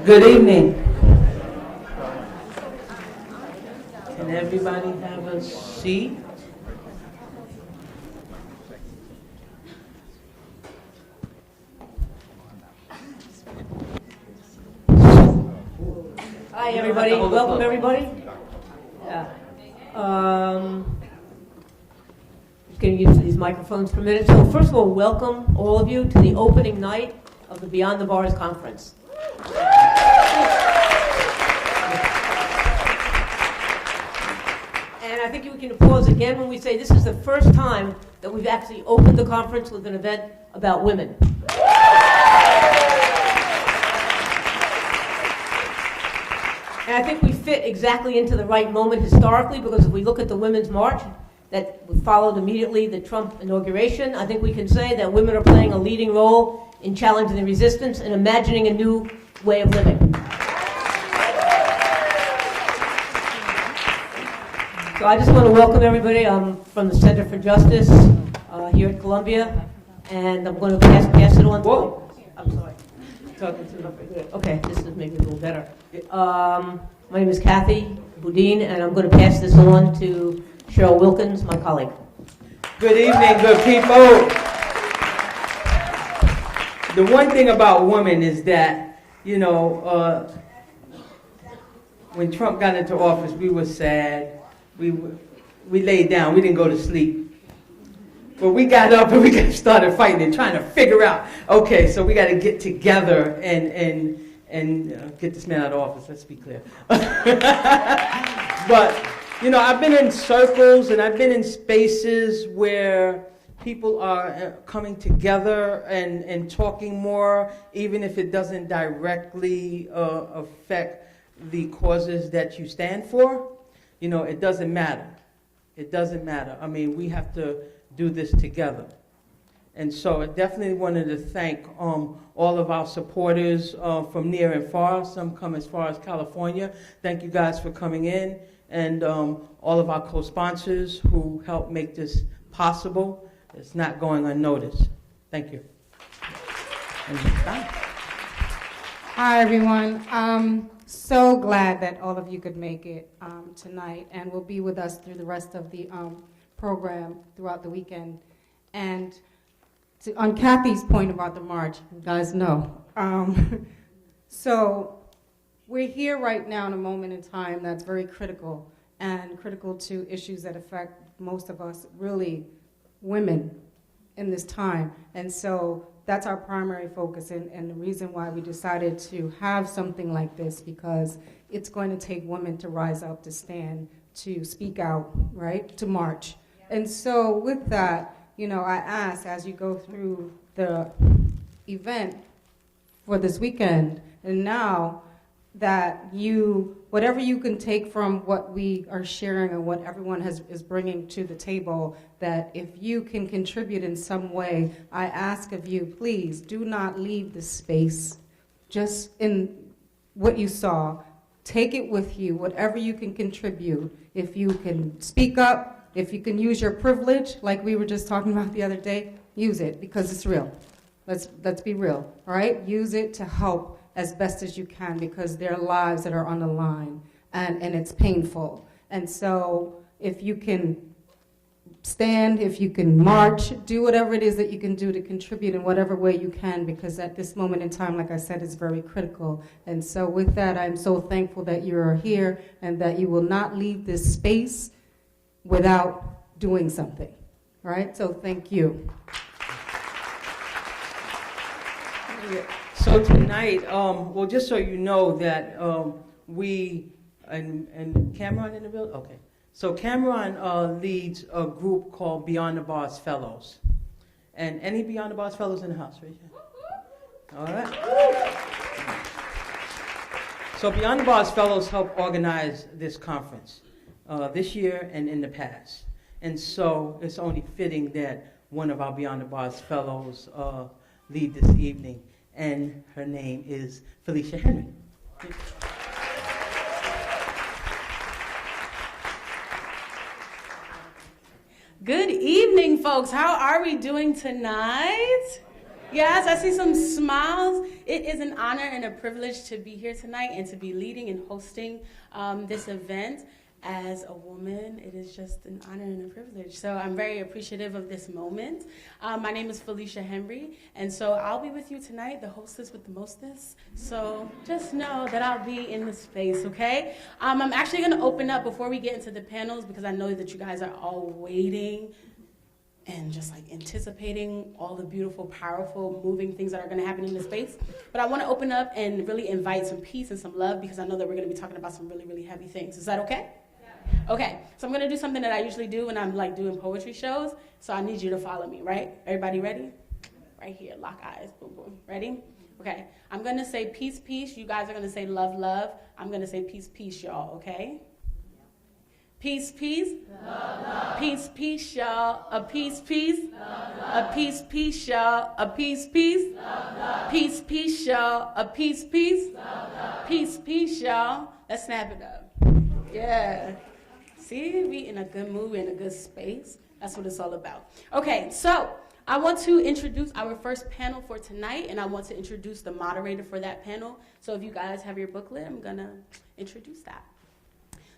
Good evening. Can everybody have a seat? Hi, everybody. Welcome, everybody. Yeah. Just getting used to these microphones for a minute. So, first of all, welcome all of you to the opening night of the Beyond the Bars conference. And I think we can pause again when we say this is the first time that we've actually opened the conference with an event about women. And I think we fit exactly into the right moment historically, because if we look at the Women's March that followed immediately the Trump inauguration, I think we can say that women are playing a leading role in challenging the resistance and imagining a new way of living. So I just want to welcome everybody. I'm from the Center for Justice here at Columbia, and I'm going to pass it on to... Whoa. I'm sorry. Okay, this is maybe a little better. My name is Kathy Boudin, and I'm going to pass this on to Cheryl Wilkins, my colleague. Good evening, good people. The one thing about women is that, when Trump got into office, we were sad. We laid down. We didn't go to sleep. But we got up and we started fighting and trying to figure out, okay, so we got to get together and get this man out of office, let's be clear. But, I've been in circles and I've been in spaces where people are coming together and talking more, even if it doesn't directly affect the causes that you stand for. It doesn't matter. It doesn't matter. I mean, we have to do this together. And so I definitely wanted to thank all of our supporters from near and far. Some come as far as California. Thank you guys for coming in. And all of our co-sponsors who helped make this possible. It's not going unnoticed. Thank you. Hi, everyone. I'm so glad that all of you could make it tonight and will be with us through the rest of the program throughout the weekend. And on Kathy's point about the march, you guys know. So we're here right now in a moment in time that's very critical, and critical to issues that affect most of us, really women in this time. And so that's our primary focus, and the reason why we decided to have something like this, because it's going to take women to rise up, to stand, to speak out, right, to march. And so with that, I ask, as you go through the event for this weekend, and now that whatever you can take from what we are sharing and what everyone is bringing to the table, that if you can contribute in some way, I ask of you, please do not leave this space just in what you saw. Take it with you, whatever you can contribute. If you can speak up, if you can use your privilege, like we were just talking about the other day, use it, because it's real. Let's be real, all right? Use it to help as best as you can, because there are lives that are on the line, and it's painful. And so if you can stand, if you can march, do whatever it is that you can do to contribute in whatever way you can, because at this moment in time, like I said, it's very critical. And so with that, I'm so thankful that you are here and that you will not leave this space without doing something, all right? So thank you. So tonight, well, just so you know that we, and Cameron in the building? Okay. So Cameron leads a group called Beyond the Bars Fellows. And any Beyond the Bars Fellows in the house, right? All right. So Beyond the Bars Fellows helped organize this conference this year and in the past. And so it's only fitting that one of our Beyond the Bars Fellows lead this evening. And her name is Felicia Henry. Good evening, folks. How are we doing tonight? Yes, I see some smiles. It is an honor and a privilege to be here tonight and to be leading and hosting this event. As a woman, it is just an honor and a privilege. So I'm very appreciative of this moment. My name is Felicia Henry, and so I'll be with you tonight, the hostess with the mostess. So just know that I'll be in the space, okay? I'm actually going to open up before we get into the panels because I know that you guys are all waiting and just like anticipating all the beautiful, powerful, moving things that are going to happen in the space. But I want to open up and really invite some peace and some love because I know that we're going to be talking about some really, really heavy things. Is that okay? Okay, so I'm going to do something that I usually do when I'm like doing poetry shows. So I need you to follow me, right? Everybody ready? Right here, lock eyes, boom, boom. Ready? Okay, I'm going to say peace, peace. You guys are going to say love, love. I'm going to say peace, peace, y'all, okay? Peace, peace. Love, love. Peace, peace, y'all. A peace, peace. Love, love. A peace, peace, y'all. A peace, peace. Love, love. Peace, peace, y'all. A peace, peace. Love, love. Peace, peace, y'all. Let's snap it up. Yeah. See, we in a good mood, in a good space. That's what it's all about. Okay, so I want to introduce our first panel for tonight, and I want to introduce the moderator for that panel. So if you guys have your booklet, I'm going to introduce that.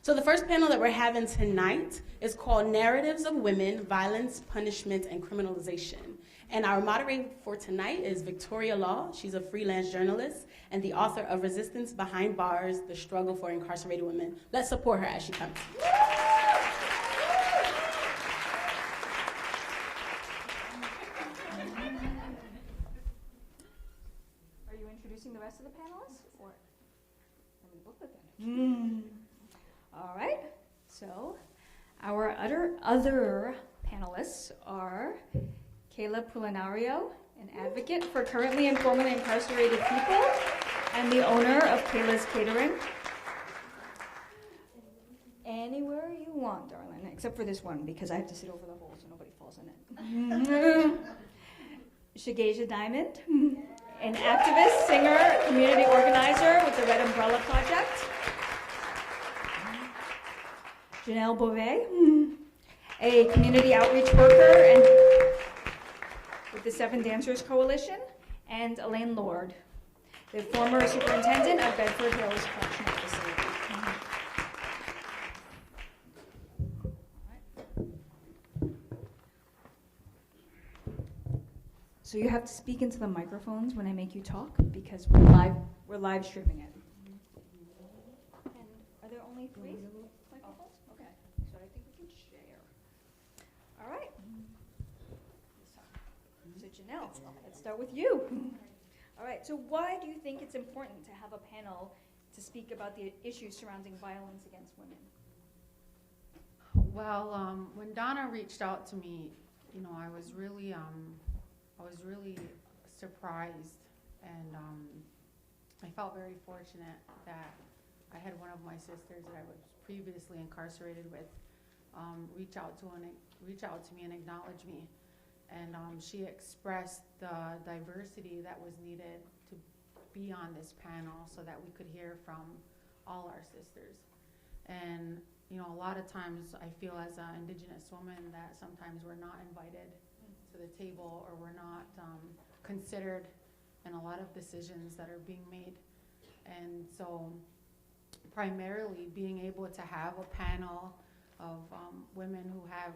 So the first panel that we're having tonight is called Narratives of Women, Violence, Punishment, and Criminalization. And our moderator for tonight is Victoria Law. She's a freelance journalist and the author of Resistance Behind Bars, The Struggle for Incarcerated Women. Let's support her as she comes. Are you introducing the rest of the panelists? Or let me look at them. All right, so our other panelists are Kayla Pulinario, an advocate for currently and formerly incarcerated people, and the owner of Kayla's Catering. Anywhere you want, darling, except for this one, because I have to sit over the hole so nobody falls in it. Shagasia Diamond, an activist, singer, community organizer with the Red Umbrella Project. Janelle Beauvais, a community outreach worker and with the Seven Dancers Coalition, and Elaine Lord, the former superintendent of Bedford Hills Correctional Facility. So you have to speak into the microphones when I make you talk because we're live streaming it. And are there only 3 microphones? Okay, so I think we can share. All right. So Janelle, let's start with you. All right, so why do you think it's important to have a panel to speak about the issues surrounding violence against women? Well, when Donna reached out to me, I was really surprised, and I felt very fortunate that I had one of my sisters that I was previously incarcerated with reach out to me and acknowledge me, and she expressed the diversity that was needed to be on this panel so that we could hear from all our sisters. And a lot of times I feel as an Indigenous woman that sometimes we're not invited to the table, or we're not considered in a lot of decisions that are being made. And so primarily being able to have a panel of women who have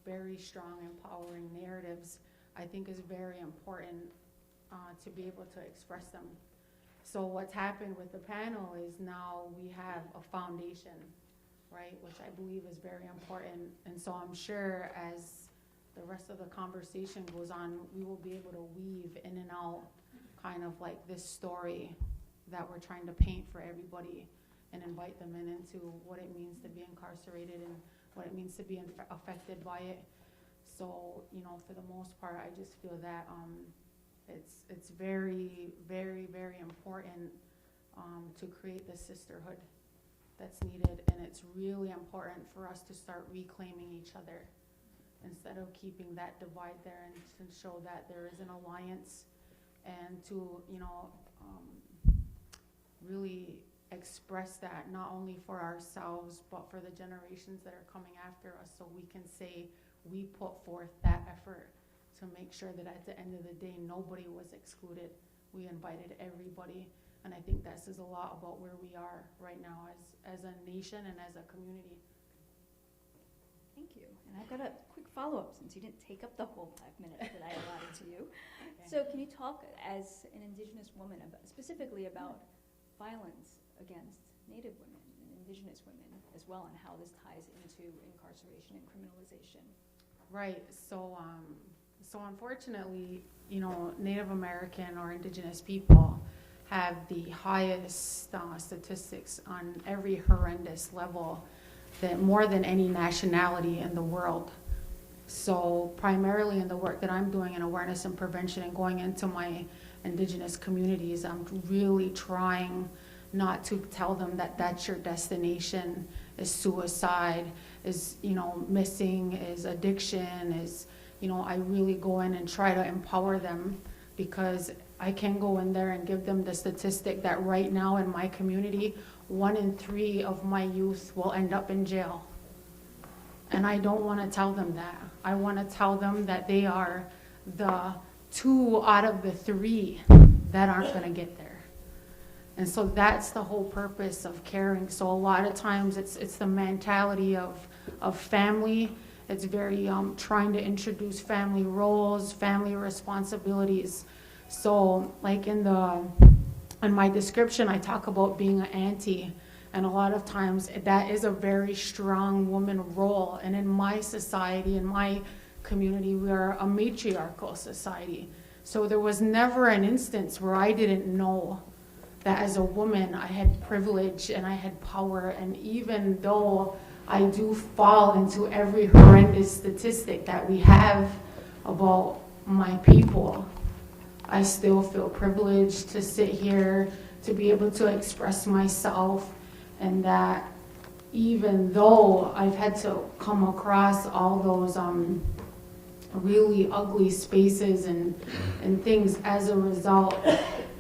very strong, empowering narratives, I think is very important to be able to express them. So what's happened with the panel is now we have a foundation, right, which I believe is very important. And so I'm sure as the rest of the conversation goes on, we will be able to weave in and out kind of like this story that we're trying to paint for everybody and invite them into what it means to be incarcerated and what it means to be affected by it. So, for the most part, I just feel that it's very, very, very important to create the sisterhood that's needed, and it's really important for us to start reclaiming each other instead of keeping that divide there, and to show that there is an alliance, and to really express that not only for ourselves but for the generations that are coming after us, so we can say we put forth that effort to make sure that at the end of the day nobody was excluded. we invited everybody. And I think that says a lot about where we are right now as a nation and as a community. Thank you. And I've got a quick follow-up since you didn't take up the whole 5 minutes that I allotted to you. Okay. So can you talk as an Indigenous woman specifically about violence against Native women and Indigenous women as well, and how this ties into incarceration and criminalization? Right. So unfortunately, Native American or Indigenous people have the highest statistics on every horrendous level, that more than any nationality in the world. So primarily in the work that I'm doing in awareness and prevention and going into my Indigenous communities, I'm really trying not to tell them that that's your destination, is suicide, is missing, is addiction, is I really go in and try to empower them, because I can go in there and give them the statistic that right now in my community, 1 in 3 of my youth will end up in jail. And I don't want to tell them that. I want to tell them that they are the 2 out of the 3 that aren't going to get there. And so that's the whole purpose of caring. So a lot of times it's the mentality of family. It's very trying to introduce family roles, family responsibilities. So like in my description, I talk about being an auntie, and a lot of times that is a very strong woman role. And in my society, in my community, we are a matriarchal society. So there was never an instance where I didn't know that as a woman I had privilege and I had power. And even though I do fall into every horrendous statistic that we have about my people, I still feel privileged to sit here, to be able to express myself, and that even though I've had to come across all those really ugly spaces and things, as a result,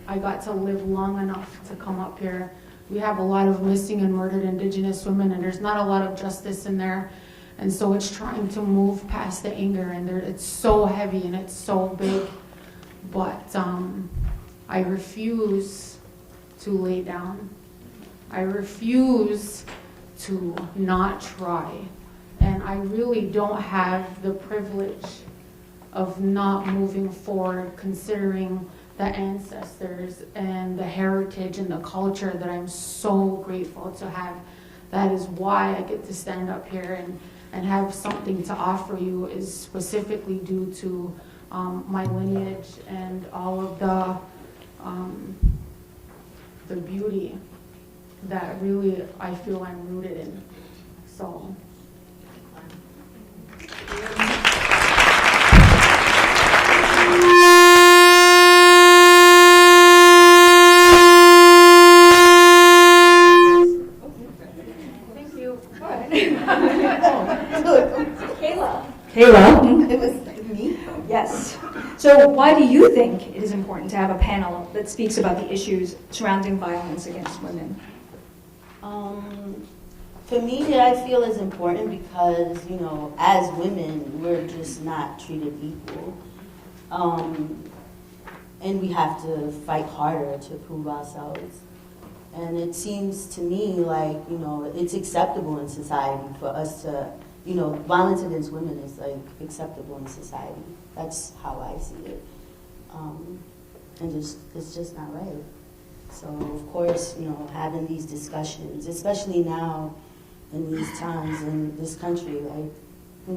I got to live long enough to come up here. We have a lot of missing and murdered Indigenous women, and there's not a lot of justice in there. And so it's trying to move past the anger, and it's so heavy and it's so big. But I refuse to lay down. I refuse to not try. And I really don't have the privilege of not moving forward, considering the ancestors and the heritage and the culture that I'm so grateful to have. That is why I get to stand up here and have something to offer you, is specifically due to my lineage and all of the beauty that really I feel I'm rooted in. So. Thank you. Kayla. It was me? Yes. So why do you think it is important to have a panel that speaks about the issues surrounding violence against women? For me, I feel it's important because, as women, we're just not treated equal. And we have to fight harder to prove ourselves. And it seems to me like, it's acceptable in society for us to, violence against women is like acceptable in society. That's how I see it. And it's just not right. So, of course, having these discussions, especially now in these times in this country, like,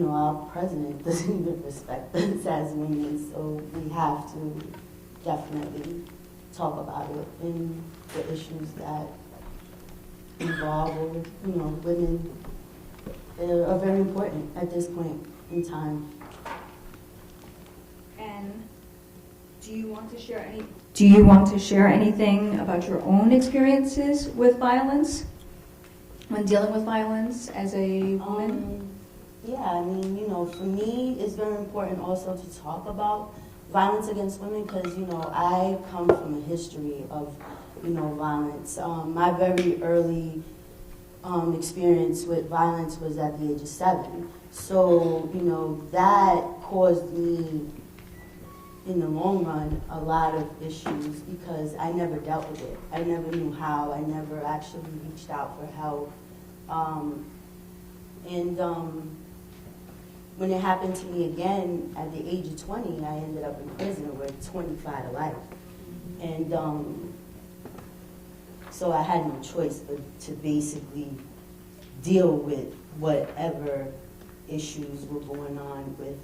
our president doesn't even respect us as women, so we have to definitely talk about it in the issues that involve, women are very important at this point in time. And do you want to share anything about your own experiences with violence, when dealing with violence as a woman? Yeah, for me, it's very important also to talk about violence against women because, I come from a history of, violence. My very early experience with violence was at the age of 7. So, that caused me, in the long run, a lot of issues because I never dealt with it. I never knew how. I never actually reached out for help. When it happened to me again at the age of 20, I ended up in prison with 25 to life. And so I had no choice but to basically deal with whatever issues were going on with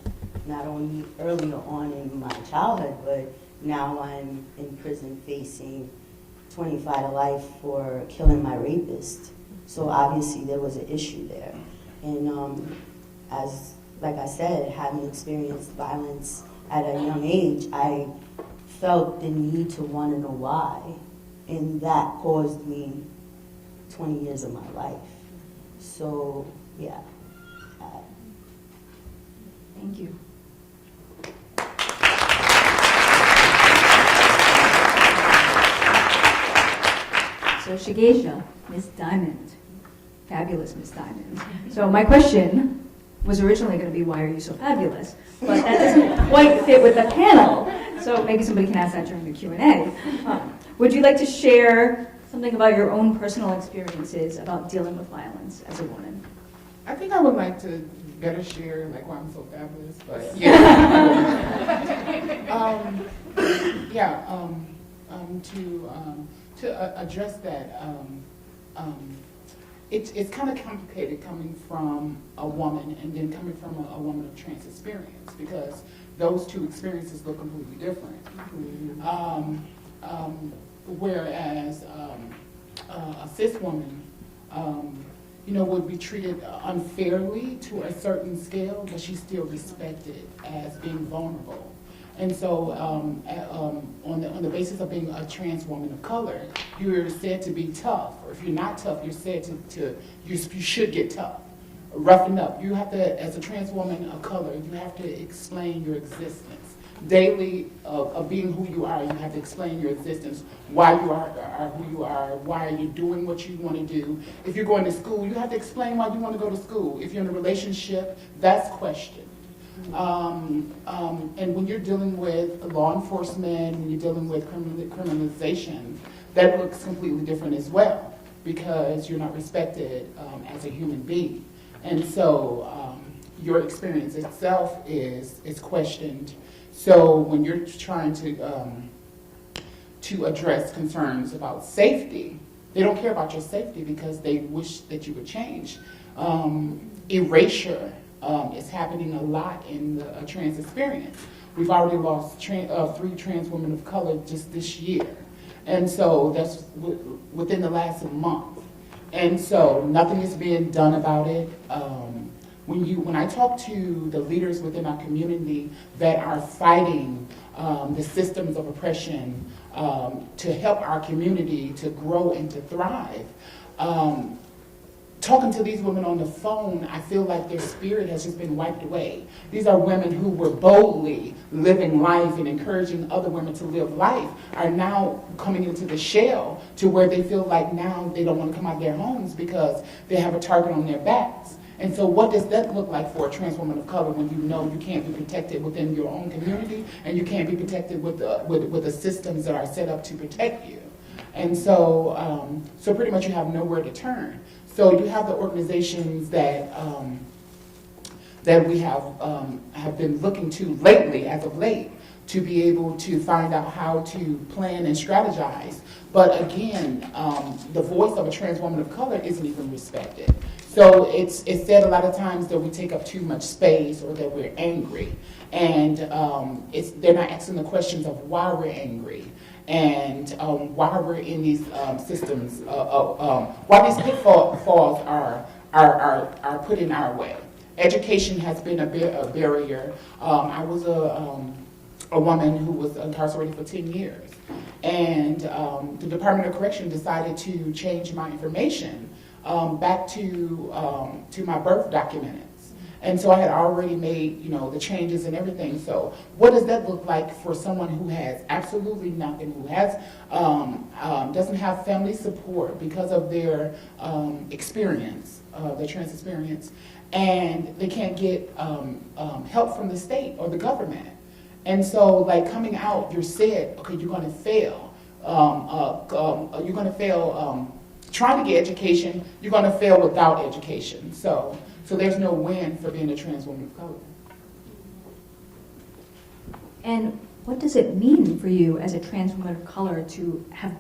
not only earlier on in my childhood, but now I'm in prison facing 25 to life for killing my rapist. So obviously there was an issue there. And like I said, having experienced violence at a young age, I felt the need to want to know why. And that caused me 20 years of my life. So, yeah. Thank you. So Shigeisha, Miss Diamond, fabulous Miss Diamond. So my question was originally going to be, why are you so fabulous? But that doesn't quite fit with the panel. So maybe somebody can ask that during the Q&A. Would you like to share something about your own personal experiences about dealing with violence as a woman? I think I would like to better share like why I'm so fabulous, but yeah. To address that, it's kind of complicated coming from a woman and then coming from a woman of trans experience, because those two experiences look completely different. Whereas a cis woman, would be treated unfairly to a certain scale, but she's still respected as being vulnerable. And so on the basis of being a trans woman of color, you're said to be tough, or if you're not tough, you're said you should get tough, roughen up. You have to, as a trans woman of color, you have to explain your existence. Daily of being who you are, you have to explain your existence, why you are who you are, why are you doing what you want to do. If you're going to school, you have to explain why you want to go to school. If you're in a relationship, that's questioned. And when you're dealing with law enforcement, when you're dealing with criminalization, that looks completely different as well, because you're not respected as a human being. And so your experience itself is questioned. So when you're trying to address concerns about safety, they don't care about your safety because they wish that you would change. Erasure is happening a lot in the trans experience. We've already lost 3 trans women of color just this year. And so that's within the last month. And so nothing is being done about it. When I talk to the leaders within our community that are fighting the systems of oppression to help our community to grow and to thrive, talking to these women on the phone, I feel like their spirit has just been wiped away. These are women who were boldly living life and encouraging other women to live life, are now coming into the shell to where they feel like now they don't want to come out of their homes because they have a target on their backs. And so what does that look like for a trans woman of color when you know you can't be protected within your own community and you can't be protected with the systems that are set up to protect you? And so, so pretty much you have nowhere to turn. So you have the organizations that that we have been looking to lately, as of late, to be able to find out how to plan and strategize. But again, the voice of a trans woman of color isn't even respected. So it's said a lot of times that we take up too much space or that we're angry. And they're not asking the questions of why we're angry and why we're in these systems, why these pitfalls are put in our way. Education has been a barrier. I was a woman who was incarcerated for 10 years. And the Department of Correction decided to change my information back to my birth documents. And so I had already made, the changes and everything. So what does that look like for someone who has absolutely nothing, who has doesn't have family support because of their experience, their trans experience, and they can't get help from the state or the government? And so, like, coming out, you're said, okay, you're going to fail. You're going to fail trying to get education. You're going to fail without education. So there's no win for being a trans woman of color. And what does it mean for you as a trans woman of color to have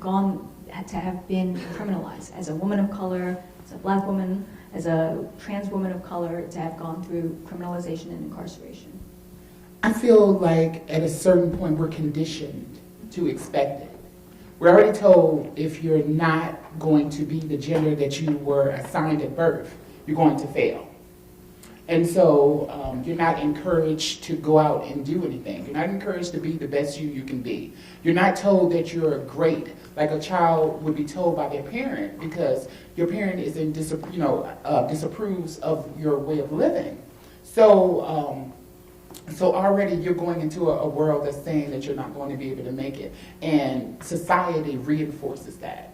been criminalized? As a woman of color, as a black woman, as a trans woman of color, to have gone through criminalization and incarceration? I feel like at a certain point we're conditioned to expect it. We're already told if you're not going to be the gender that you were assigned at birth, you're going to fail. And so you're not encouraged to go out and do anything. You're not encouraged to be the best you can be. You're not told that you're great, like a child would be told by their parent, because your parent is disapproves of your way of living. So already you're going into a world that's saying that you're not going to be able to make it, and society reinforces that.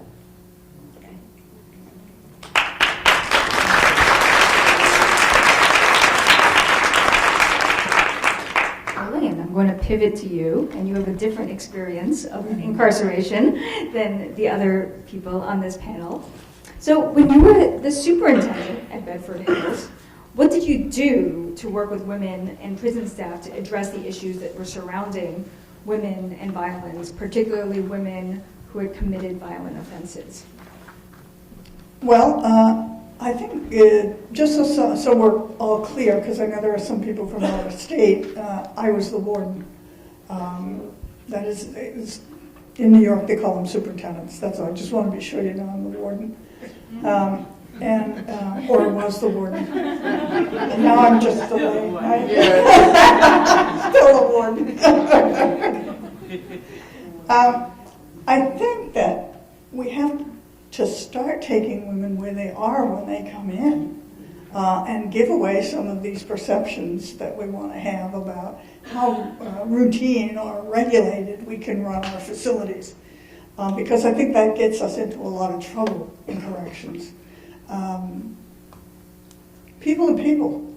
I'm going to pivot to you, and you have a different experience of incarceration than the other people on this panel. So when you were the superintendent at Bedford Hills, what did you do to work with women and prison staff to address the issues that were surrounding women and violence, particularly women who had committed violent offenses? Well, I think just so we're all clear, because I know there are some people from out of state, I was the warden. That is, in New York they call them superintendents. That's all. I just want to be sure you know I'm the warden. Or was the warden. And now I'm just the lady, right? Still the warden. I think that we have to start taking women where they are when they come in, and give away some of these perceptions that we want to have about how routine or regulated we can run our facilities. Because I think that gets us into a lot of trouble in corrections. People are people,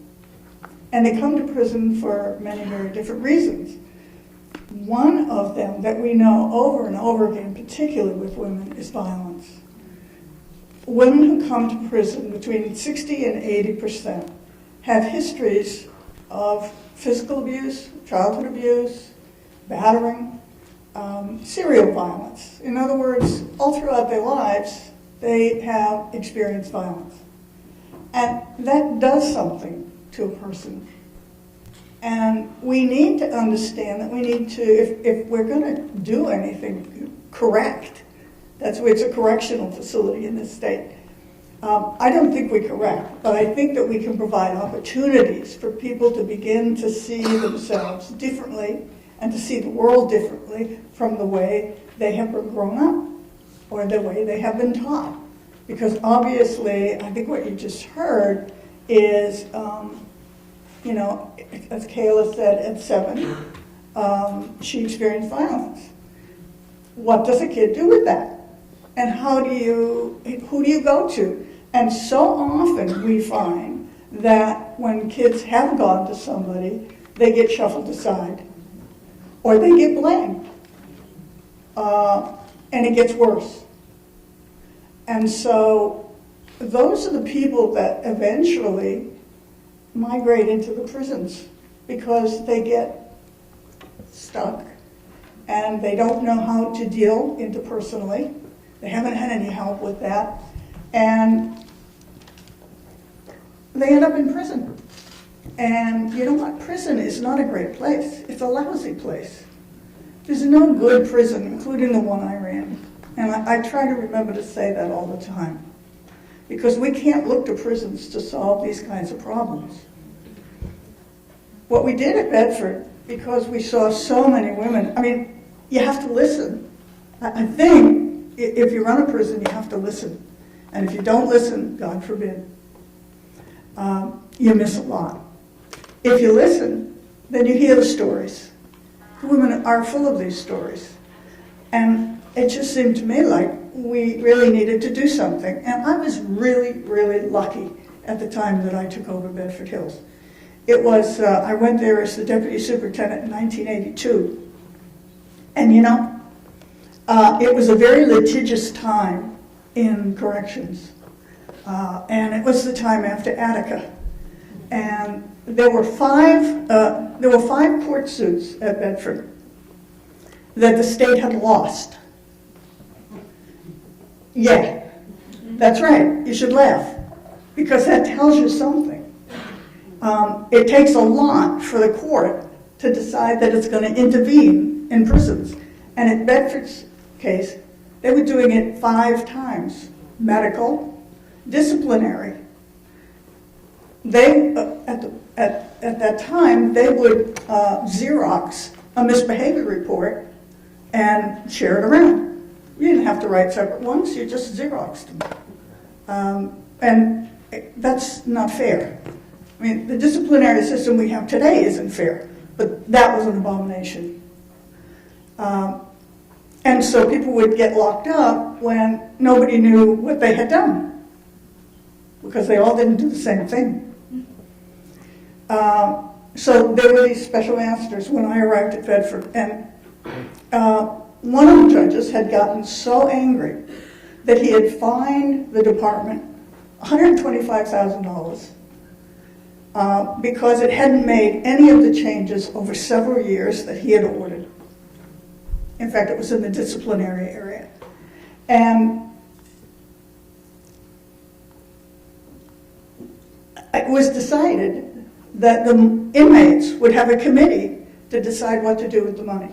and they come to prison for many very different reasons. One of them that we know over and over again, particularly with women, is violence. Women who come to prison, between 60 and 80%, have histories of physical abuse, childhood abuse, battering, serial violence. In other words, all throughout their lives, they have experienced violence. And that does something to a person. And we need to understand that we need to, if we're going to do anything correct, that's why it's a correctional facility in this state. I don't think we correct, but I think that we can provide opportunities for people to begin to see themselves differently and to see the world differently from the way they have been grown up or the way they have been taught. Because obviously, I think what you just heard is, as Kayla said, at 7, she experienced violence. What does a kid do with that? And who do you go to? And so often we find that when kids have gone to somebody, they get shuffled aside or they get blamed. And it gets worse. And so those are the people that eventually migrate into the prisons because they get stuck and they don't know how to deal interpersonally. They haven't had any help with that. And they end up in prison. And you know what? Prison is not a great place. It's a lousy place. There's no good prison, including the one I ran. And I try to remember to say that all the time. Because we can't look to prisons to solve these kinds of problems. What we did at Bedford, because we saw so many women, you have to listen. I think if you run a prison, you have to listen. And if you don't listen, God forbid, you miss a lot. If you listen, then you hear the stories. The women are full of these stories. And it just seemed to me like we really needed to do something. And I was really, really lucky at the time that I took over Bedford Hills. It was, I went there as the deputy superintendent in 1982. And you know, it was a very litigious time in corrections. And it was the time after Attica. And there were five court suits at Bedford that the state had lost. Yeah, that's right. You should laugh, because that tells you something. It takes a lot for the court to decide that it's going to intervene in prisons. And in Bedford's case, they were doing it 5 times. Medical, disciplinary. They, at that time, they would Xerox a misbehavior report and share it around. You didn't have to write separate ones, you just Xeroxed them. And that's not fair. I mean, the disciplinary system we have today isn't fair, but that was an abomination. And so people would get locked up when nobody knew what they had done, because they all didn't do the same thing. So there were these special masters when I arrived at Bedford, and one of the judges had gotten so angry that he had fined the department $125,000 because it hadn't made any of the changes over several years that he had ordered. In fact, it was in the disciplinary area. And it was decided that the inmates would have a committee to decide what to do with the money.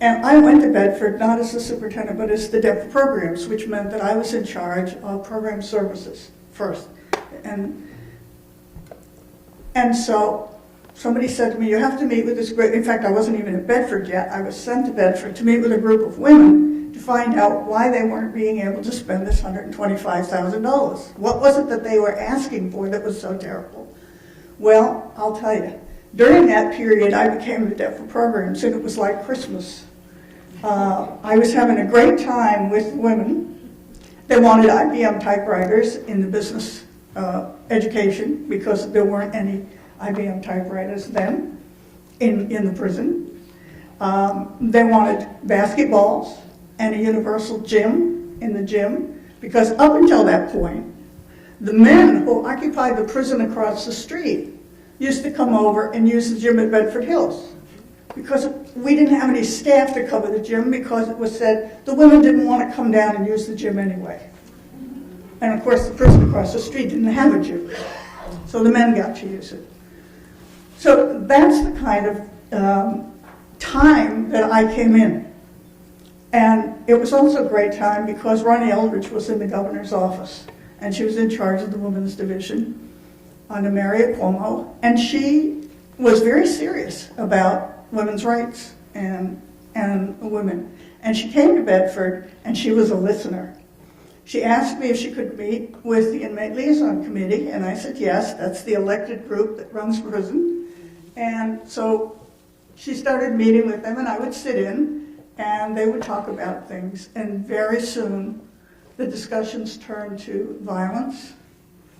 And I went to Bedford not as the superintendent, but as the deputy of programs, which meant that I was in charge of program services first. And so somebody said to me, you have to meet with this group. In fact, I wasn't even in Bedford yet. I was sent to Bedford to meet with a group of women to find out why they weren't being able to spend this $125,000. What was it that they were asking for that was so terrible? Well, I'll tell you. During that period, I became the deputy of programs, and it was like Christmas. I was having a great time with women. They wanted IBM typewriters in the business education because there weren't any IBM typewriters then in the prison. They wanted basketballs and a universal gym in the gym, because up until that point, the men who occupied the prison across the street used to come over and use the gym at Bedford Hills, because we didn't have any staff to cover the gym, because it was said the women didn't want to come down and use the gym anyway. And of course the prison across the street didn't have a gym, so the men got to use it. So that's the kind of time that I came in. And it was also a great time because Ronnie Eldridge was in the governor's office, and she was in charge of the women's division under Maria Cuomo, and she was very serious about women's rights and women. And she came to Bedford, and she was a listener. She asked me if she could meet with the Inmate Liaison Committee, and I said yes, that's the elected group that runs prison. And so she started meeting with them, and I would sit in, and they would talk about things, and very soon the discussions turned to violence.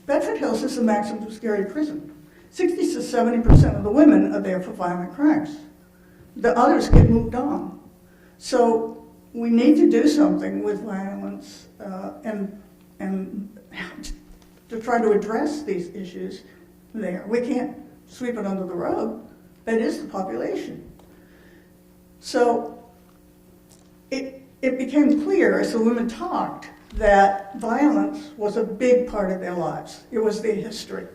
Bedford Hills is the maximum security prison. 60 to 70% of the women are there for violent crimes. The others get moved on. So we need to do something with violence and to try to address these issues there. We can't sweep it under the rug. That is the population. So it became clear as the women talked that violence was a big part of their lives. It was their history.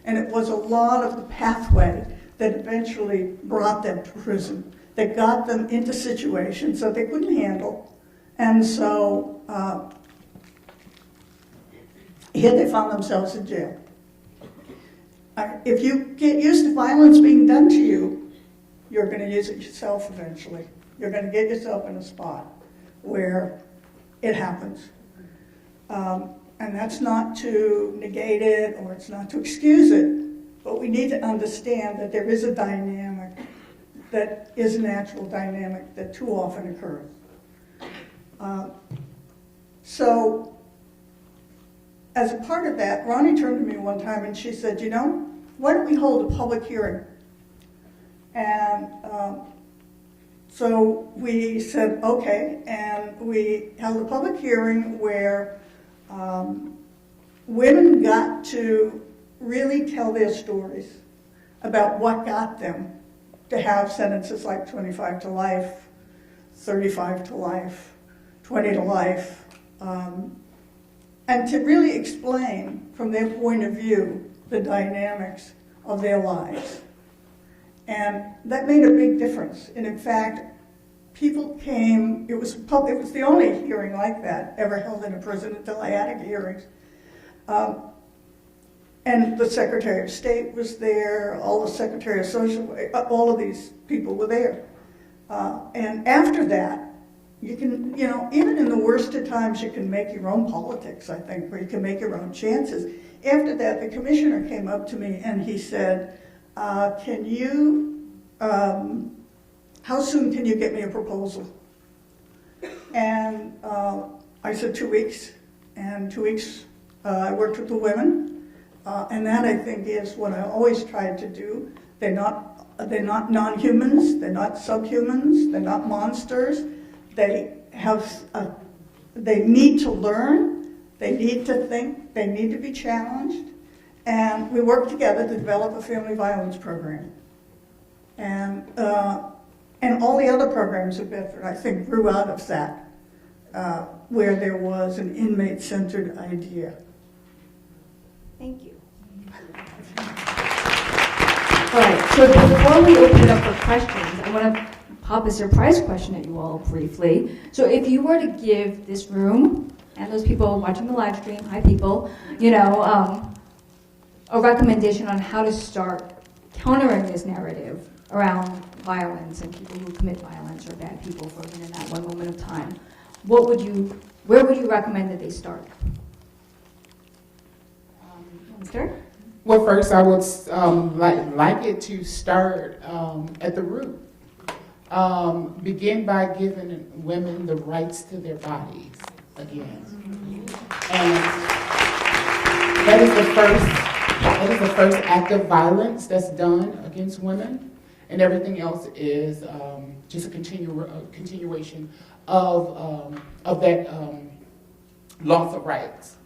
And it was a lot of the pathway that eventually brought them to prison, that got them into situations that they couldn't handle. And so here they found themselves in jail. If you get used to violence being done to you, you're going to use it yourself eventually. You're going to get yourself in a spot where it happens. And that's not to negate it or it's not to excuse it, but we need to understand that there is a dynamic that is a natural dynamic that too often occurs. So as a part of that, Ronnie turned to me one time and she said, you know, why don't we hold a public hearing? And so we said, okay, and we held a public hearing where women got to really tell their stories about what got them to have sentences like 25 to life, 35 to life, 20 to life, and to really explain from their point of view the dynamics of their lives. And that made a big difference. And in fact, people came, it was the only hearing like that ever held in a prison until I had hearings. And the Secretary of State was there, all the Secretary of Social, all of these people were there. And after that, you can, even in the worst of times, you can make your own politics, I think, where you can make your own chances. After that, the commissioner came up to me and he said, how soon can you get me a proposal? And I said 2 weeks. And 2 weeks, I worked with the women. And that, I think, is what I always tried to do. They're not non-humans. They're not subhumans. They're not monsters. They need to learn. They need to think. They need to be challenged. And we worked together to develop a family violence program. And all the other programs at Bedford, I think, grew out of that, where there was an inmate-centered idea. Thank you. All right, so before we open it up for questions, I want to pop a surprise question at you all briefly. So if you were to give this room and those people watching the live stream, hi people, a recommendation on how to start countering this narrative around violence and people who commit violence or bad people for in that one moment of time, where would you recommend that they start? Mr.? Well, first I would like it to start at the root. Begin by giving women the rights to their bodies again. And that is the first act of violence that's done against women, and everything else is just a continuation of that loss of rights,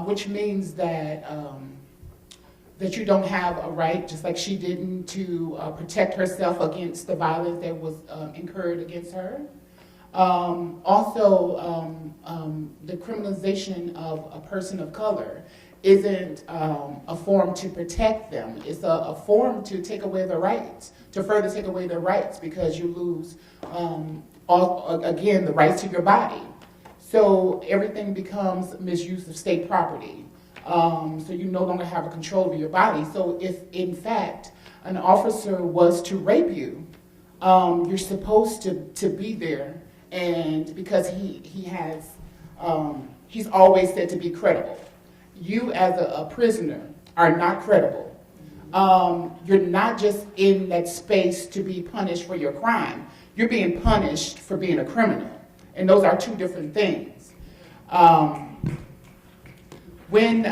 which means that you don't have a right, just like she didn't, to protect herself against the violence that was incurred against her. Also, the criminalization of a person of color isn't a form to protect them. It's a form to take away their rights, to further take away their rights, because you lose, again, the rights to your body. So everything becomes misuse of state property. So you no longer have a control of your body. So if, in fact, an officer was to rape you, you're supposed to be there, and because he's always said to be credible. You as a prisoner are not credible. You're not just in that space to be punished for your crime. You're being punished for being a criminal. And those are two different things. When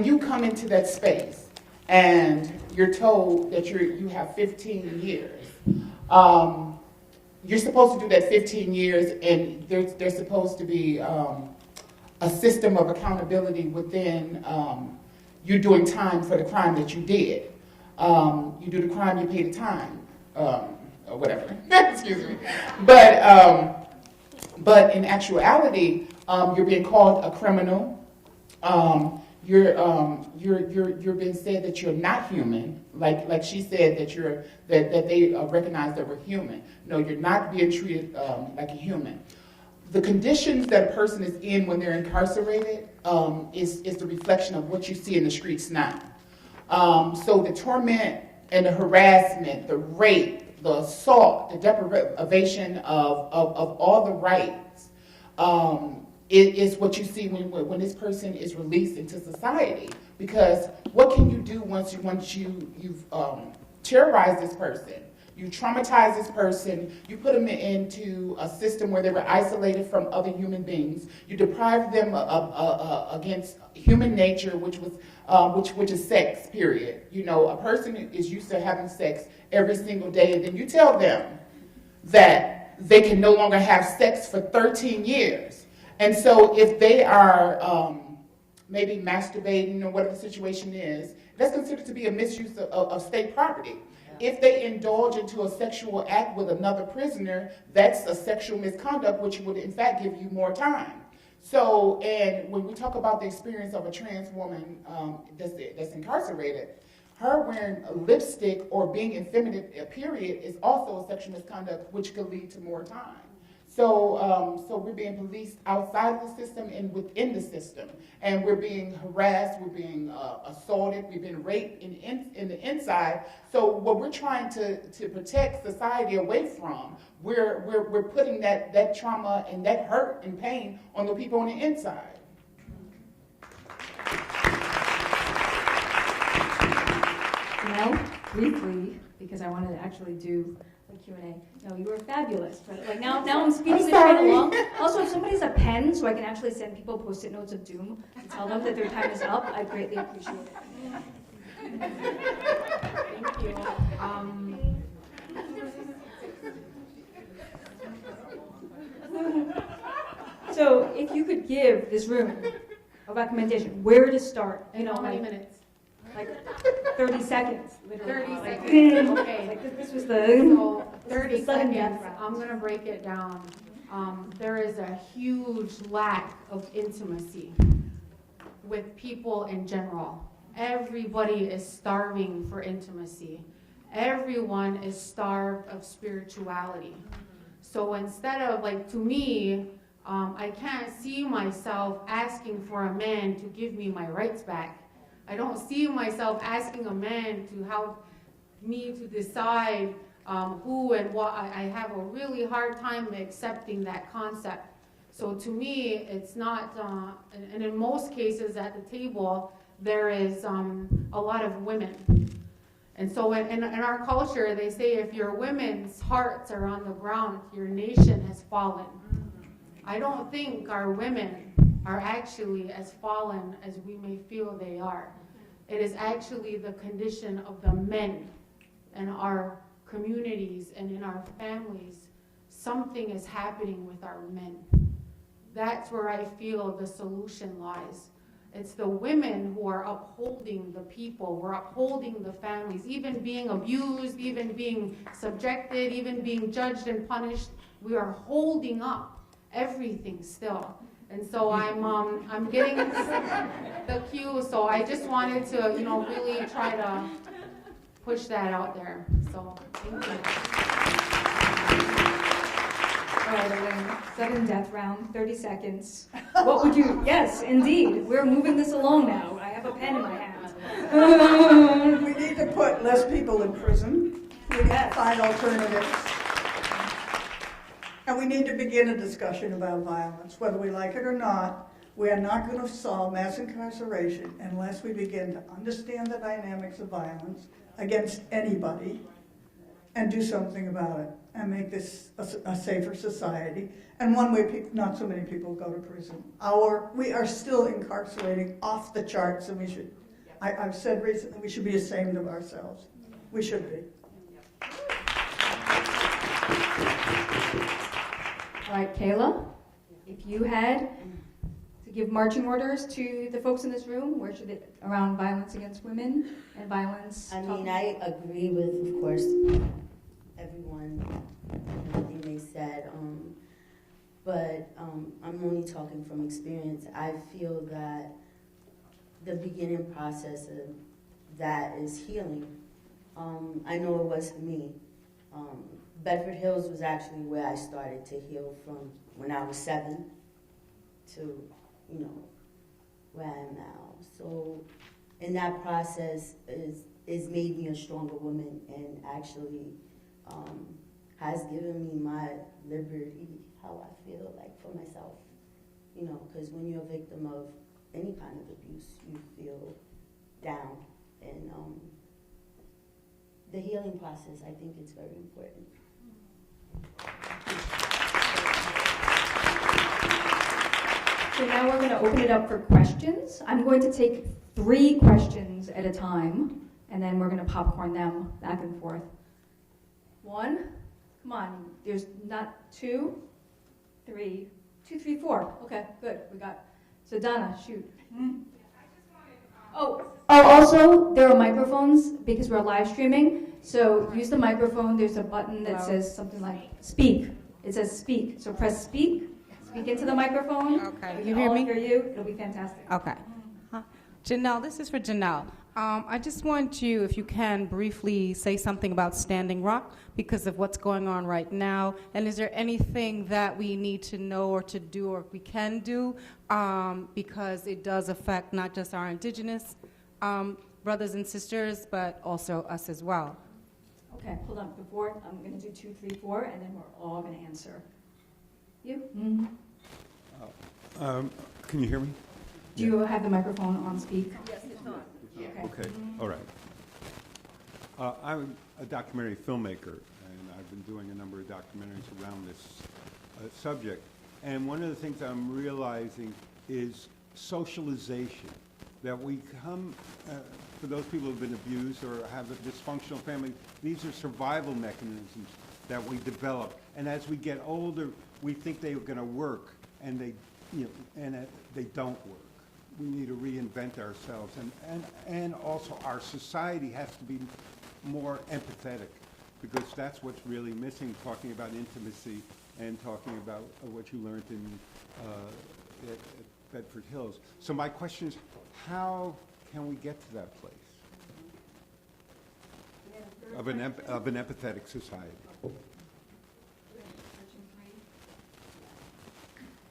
you come into that space and you're told that you have 15 years, you're supposed to do that 15 years, and there's supposed to be a system of accountability within you doing time for the crime that you did. You do the crime, you pay the time, or whatever. Excuse me. But in actuality, you're being called a criminal. You're being said that you're not human, like she said that they recognize that we're human. No, you're not being treated like a human. The conditions that a person is in when they're incarcerated is the reflection of what you see in the streets now. So the torment and the harassment, the rape, the assault, the deprivation of all the rights, it is what you see when this person is released into society. Because what can you do once you've terrorized this person? You traumatize this person, you put them into a system where they were isolated from other human beings. You deprive them against human nature, which is sex, period. You know, a person is used to having sex every single day, and then you tell them that they can no longer have sex for 13 years. And so if they are maybe masturbating or whatever the situation is, that's considered to be a misuse of state property. If they indulge into a sexual act with another prisoner, that's a sexual misconduct, which would in fact give you more time. So, and when we talk about the experience of a trans woman that's incarcerated, her wearing a lipstick or being effeminate, period, is also a sexual misconduct, which could lead to more time. So, so we're being policed outside of the system and within the system, and we're being harassed, we're being assaulted, we've been raped in the inside. So, what we're trying to protect society away from, we're putting that trauma and that hurt and pain on the people on the inside. Now, briefly, because I wanted to actually do the Q&A. No, you were fabulous. But like now I'm speeding this right along. Also, if somebody has a pen, so I can actually send people Post-it notes of doom to tell them that their time is up, I greatly appreciate it. Thank you. So, if you could give this room a recommendation, where to start? In how many minutes? Like 30 seconds. Literally. 30 seconds. Okay. Like this was the So 30 sudden seconds. death round. I'm gonna break it down. There is a huge lack of intimacy with people in general. Everybody is starving for intimacy. Everyone is starved of spirituality. So instead of, like, to me, I can't see myself asking for a man to give me my rights back. I don't see myself asking a man to help me to decide who and what. I have a really hard time accepting that concept. So to me, it's not, and in most cases at the table, there is a lot of women. And so in our culture, they say if your women's hearts are on the ground, your nation has fallen. I don't think our women are actually as fallen as we may feel they are. It is actually the condition of the men in our communities and in our families. Something is happening with our men. That's where I feel the solution lies. It's the women who are upholding the people, we're upholding the families, even being abused, even being subjected, even being judged and punished. We are holding up everything still. And so I'm getting the cue, so I just wanted to, really try to push that out there. So thank you. All right, Elaine, sudden death round, 30 seconds. What would you, yes, indeed, we're moving this along now. I have a pen in my hand. We need to put less people in prison. We need to find alternatives. And we need to begin a discussion about violence, whether we like it or not. We are not going to solve mass incarceration unless we begin to understand the dynamics of violence against anybody and do something about it and make this a safer society. And one way not so many people go to prison. We are still incarcerating off the charts, and we should, I've said recently, we should be ashamed of ourselves. We should be. All right, Kayla, if you had to give marching orders to the folks in this room, where should it, around violence against women and violence? I mean, I agree with, of course, everyone, everything they said, but I'm only talking from experience. I feel that the beginning process of that is healing. I know it was for me. Bedford Hills was actually where I started to heal from when I was 7 to, where I am now. So, in that process is made me a stronger woman and actually has given me my liberty, how I feel like for myself. Because when you're a victim of any kind of abuse, you feel down, and the healing process, I think it's very important. So now we're going to open it up for questions. I'm going to take 3 questions at a time, and then we're going to popcorn them back and forth. 1, come on, there's not 2, 3, 2, 3, 4. Okay, good, we got, so Donna, shoot. Oh, also, there are microphones because we're live streaming, so use the microphone. There's a button that says something like speak. It says speak, so press speak. Speak into the microphone. Okay, We you can hear all me? hear you. It'll be fantastic. Okay. Janelle, this is for Janelle. I just want you, if you can, briefly say something about Standing Rock because of what's going on right now. And is there anything that we need to know or to do or we can do because it does affect not just our indigenous brothers and sisters, but also us as well? Okay, hold on. Before, I'm going to do 2, 3, 4, and then we're all going to answer. You? Can you hear me? Do you have the microphone on speak? Yes, it's on. Okay, all right. I'm a documentary filmmaker, and I've been doing a number of documentaries around this subject. And one of the things I'm realizing is socialization, that we come, for those people who have been abused or have a dysfunctional family, these are survival mechanisms that we develop. And as we get older, we think they're going to work, and they don't work. We need to reinvent ourselves, and also our society has to be more empathetic, because that's what's really missing, talking about intimacy and talking about what you learned in at Bedford Hills. So my question is, how can we get to that place of an empathetic society?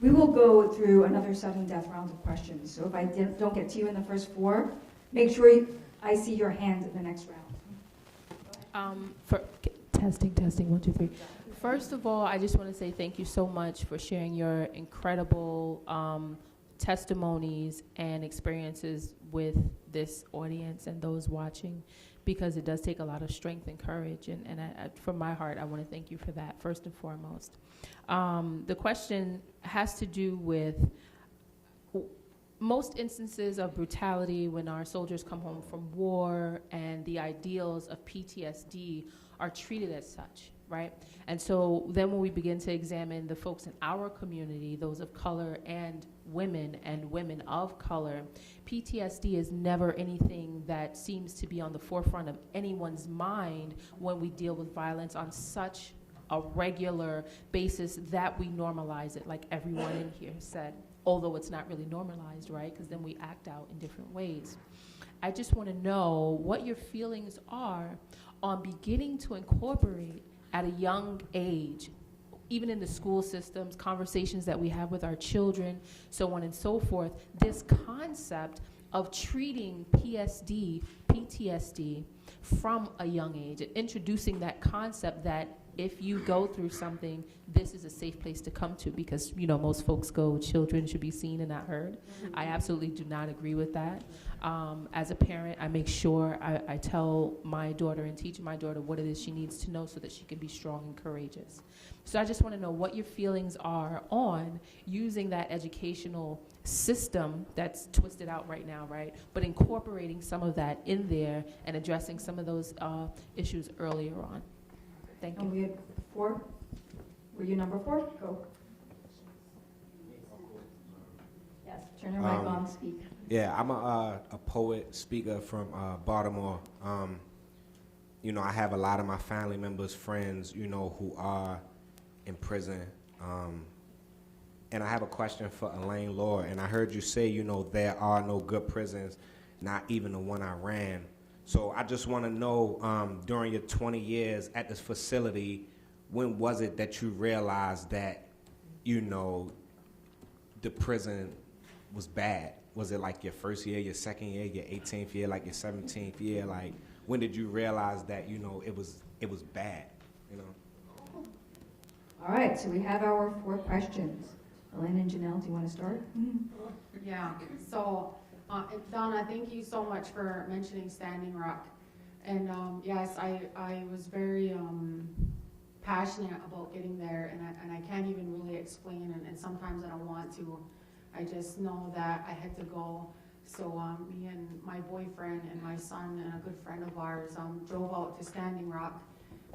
We will go through another 7 death rounds of questions. So if I don't get to you in the first 4, make sure I see your hand in the next round. Testing, 1, 2, 3. First of all, I just want to say thank you so much for sharing your incredible testimonies and experiences with this audience and those watching, because it does take a lot of strength and courage. And from my heart, I want to thank you for that, first and foremost. The question has to do with most instances of brutality when our soldiers come home from war, and the ideals of PTSD are treated as such, right? And so then when we begin to examine the folks in our community, those of color and women of color, PTSD is never anything that seems to be on the forefront of anyone's mind when we deal with violence on such a regular basis that we normalize it, like everyone in here said, although it's not really normalized, right? Because then we act out in different ways. I just want to know what your feelings are on beginning to incorporate at a young age, even in the school systems, conversations that we have with our children, so on and so forth, this concept of treating PTSD from a young age, and introducing that concept that if you go through something, this is a safe place to come to, because most folks go, children should be seen and not heard. I absolutely do not agree with that. As a parent, I make sure I tell my daughter and teach my daughter what it is she needs to know so that she can be strong and courageous. So I just want to know what your feelings are on using that educational system that's twisted out right now, right? But incorporating some of that in there and addressing some of those issues earlier on. Thank you. And we had 4. Were you number 4? Go. Yes, turn your mic on, speak. Yeah, I'm a poet, speaker from Baltimore. I have a lot of my family members, friends, who are in prison. And I have a question for Elaine Law. And I heard you say, there are no good prisons, not even the one I ran. So I just want to know, during your 20 years at this facility, when was it that you realized that, the prison was bad? Was it like your first year, your second year, your 18th year, like your 17th year? Like, when did you realize that, it was bad, All right, so we have our 4 questions. Elaine and Janelle, do you want to start? Yeah, so Donna, thank you so much for mentioning Standing Rock. And yes, I was very passionate about getting there, and I can't even really explain, and sometimes I don't want to. I just know that I had to go. So me and my boyfriend and my son and a good friend of ours drove out to Standing Rock,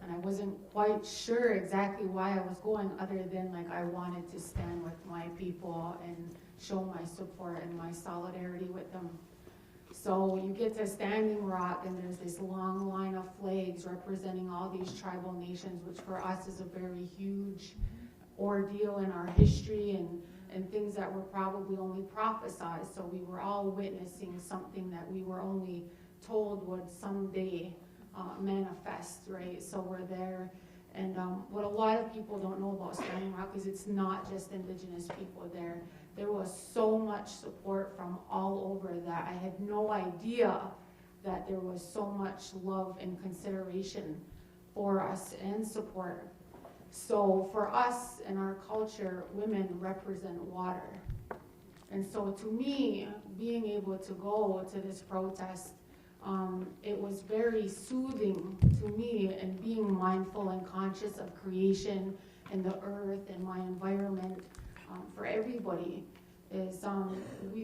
and I wasn't quite sure exactly why I was going, other than like I wanted to stand with my people and show my support and my solidarity with them. So you get to Standing Rock, and there's this long line of flags representing all these tribal nations, which for us is a very huge ordeal in our history, and things that were probably only prophesied. So we were all witnessing something that we were only told would someday manifest, right? So we're there. And what a lot of people don't know about Standing Rock is it's not just Indigenous people there. There was so much support from all over that I had no idea that there was so much love and consideration for us and support. So for us in our culture, women represent water. And so to me, being able to go to this protest, it was very soothing to me, and being mindful and conscious of creation and the earth and my environment for everybody is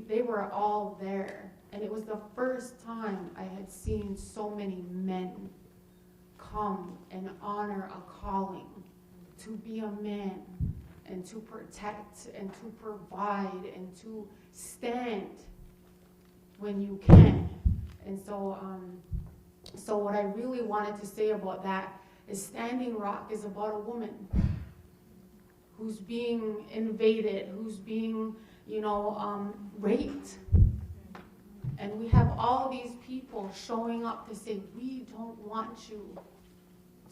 they were all there. And it was the first time I had seen so many men come and honor a calling to be a man and to protect and to provide and to stand when you can. And so, so what I really wanted to say about that is Standing Rock is about a woman who's being invaded, who's being, raped. And we have all these people showing up to say, we don't want you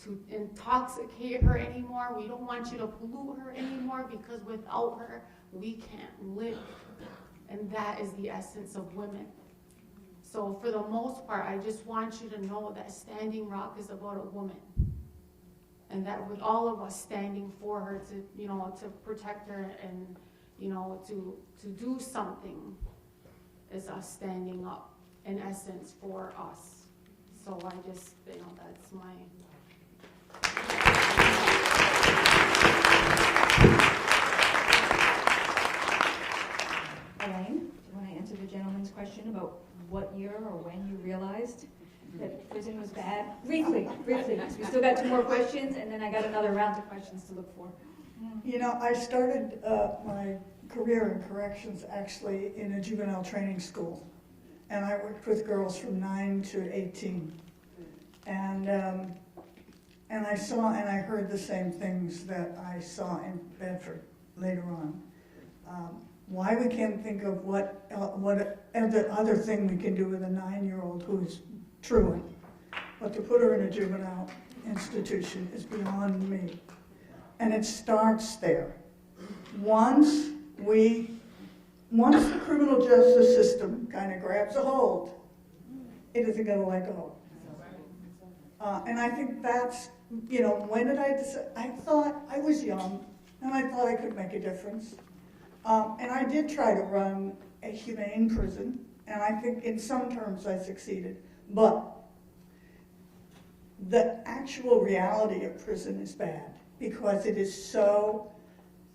to intoxicate her anymore. We don't want you to pollute her anymore, because without her, we can't live. And that is the essence of women. So for the most part, I just want you to know that Standing Rock is about a woman. And that with all of us standing for her to protect her and, to do something, is us standing up in essence for us. So I just, that's my... Elaine, do you want to answer the gentleman's question about what year or when you realized that prison was bad? Briefly, because we still got 2 more questions, and then I got another round of questions to look for. I started my career in corrections actually in a juvenile training school. And I worked with girls from 9 to 18. And I saw and I heard the same things that I saw in Bedford later on. Why we can't think of what other thing we can do with a 9-year-old who is truant, but to put her in a juvenile institution is beyond me. And it starts there. Once the criminal justice system kind of grabs a hold, it isn't going to let go. And I think that's, when did I decide? I thought I was young, and I thought I could make a difference. And I did try to run a humane prison, and I think in some terms I succeeded. But the actual reality of prison is bad, because it is so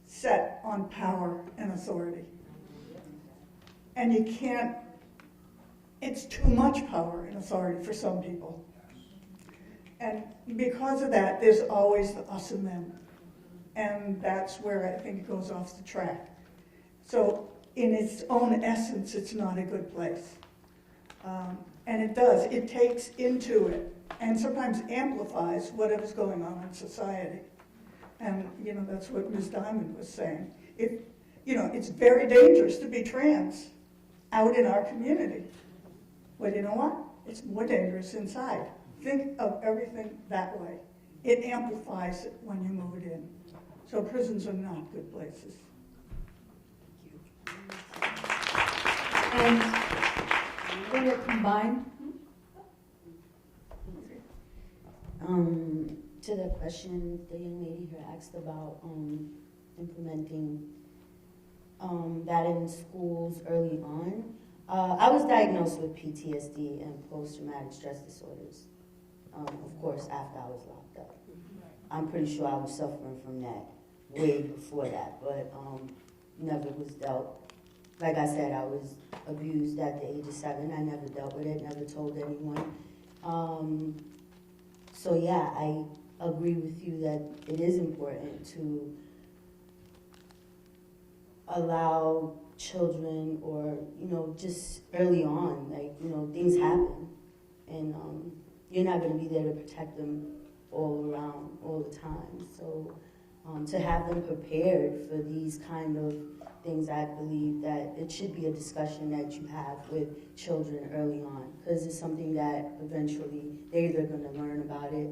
set on power and authority. And you can't, it's too much power and authority for some people. And because of that, there's always the us and them. And that's where I think it goes off the track. So in its own essence, it's not a good place. And it takes into it, and sometimes amplifies whatever's going on in society. And, that's what Ms. Diamond was saying. It's very dangerous to be trans out in our community. Well, you know what? It's more dangerous inside. Think of everything that way. It amplifies it when you move it in. So prisons are not good places. And we're going to combine. To the question the young lady here asked about implementing that in schools early on, I was diagnosed with PTSD and post-traumatic stress disorders. of course, after I was locked up. I'm pretty sure I was suffering from that way before that, but never was dealt. Like I said, I was abused at the age of 7. I never dealt with it, never told anyone. So yeah, I agree with you that it is important to allow children, or, just early on, like, things happen. And you're not going to be there to protect them all around, all the time. So to have them prepared for these kind of things, I believe that it should be a discussion that you have with children early on, because it's something that eventually they're either going to learn about it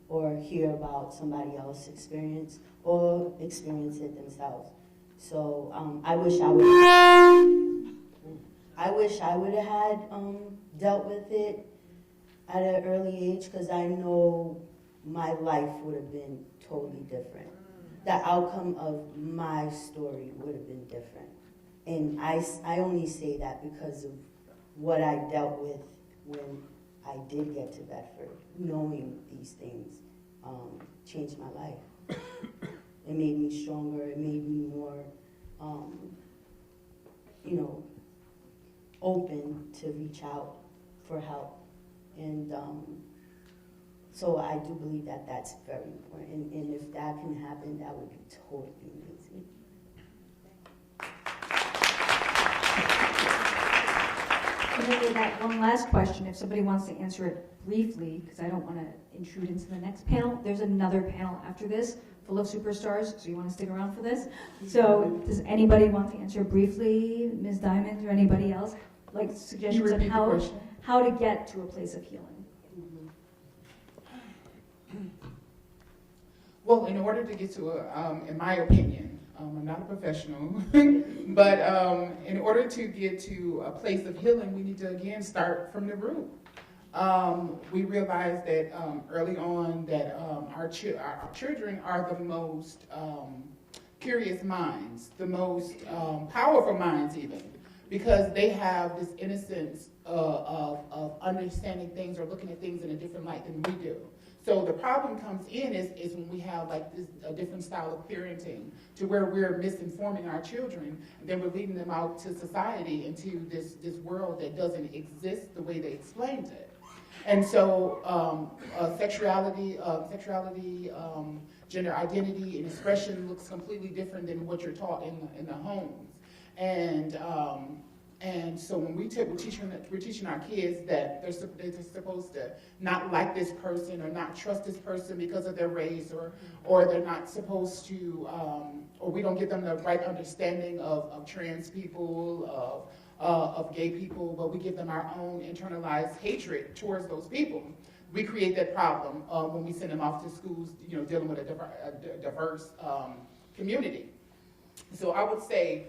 or hear about somebody else's experience or experience it themselves. So I wish I would have had dealt with it at an early age, because I know my life would have been totally different. The outcome of my story would have been different. And I only say that because of what I dealt with when I did get to Bedford. Knowing these things changed my life. It made me stronger. It made me more, open to reach out for help. And so I do believe that that's very important. And if that can happen, that would be totally amazing. And then with that one last question, if somebody wants to answer it briefly, because I don't want to intrude into the next panel, there's another panel after this full of superstars, so you want to stick around for this? So does anybody want to answer briefly, Ms. Diamond or anybody else? Like suggestions on how to get to a place of healing? Well, in order to get to in my opinion, I'm not a professional, but in order to get to a place of healing, we need to, again, start from the root. We realized that early on that our children are the most curious minds, the most powerful minds even, because they have this innocence of understanding things or looking at things in a different light than we do. So the problem comes in is when we have like this a different style of parenting, to where we're misinforming our children, and then we're leading them out to society, into this world that doesn't exist the way they explained it. And so sexuality, gender identity, and expression looks completely different than what you're taught in the homes. And so when we're teaching our kids that they're supposed to not like this person or not trust this person because of their race, or they're not supposed to, or we don't give them the right understanding of trans people, of gay people, but we give them our own internalized hatred towards those people. We create that problem when we send them off to schools, dealing with a diverse community. So I would say,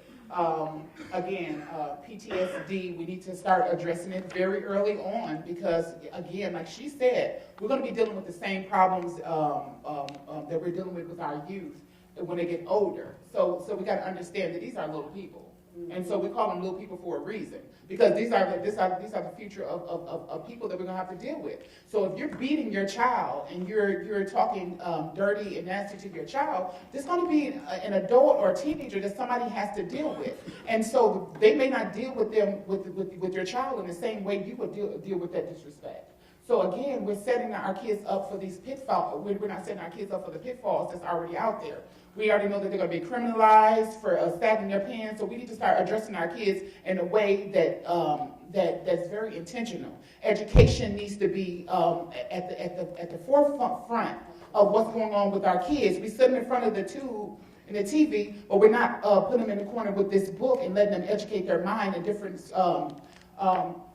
again, PTSD, we need to start addressing it very early on, because, again, like she said, we're going to be dealing with the same problems that we're dealing with our youth when they get older. So we got to understand that these are little people. And so we call them little people for a reason, because these are the future of people that we're going to have to deal with. So if you're beating your child and you're talking dirty and nasty to your child, there's going to be an adult or a teenager that somebody has to deal with. And so they may not deal with them with your child in the same way you would deal with that disrespect. So again, we're setting our kids up for these pitfalls. We're not setting our kids up for the pitfalls that's already out there. We already know that they're going to be criminalized for sagging their pants. So we need to start addressing our kids in a way that's very intentional. Education needs to be at the forefront of what's going on with our kids. We sit in front of the tube and the TV, but we're not putting them in the corner with this book and letting them educate their mind in different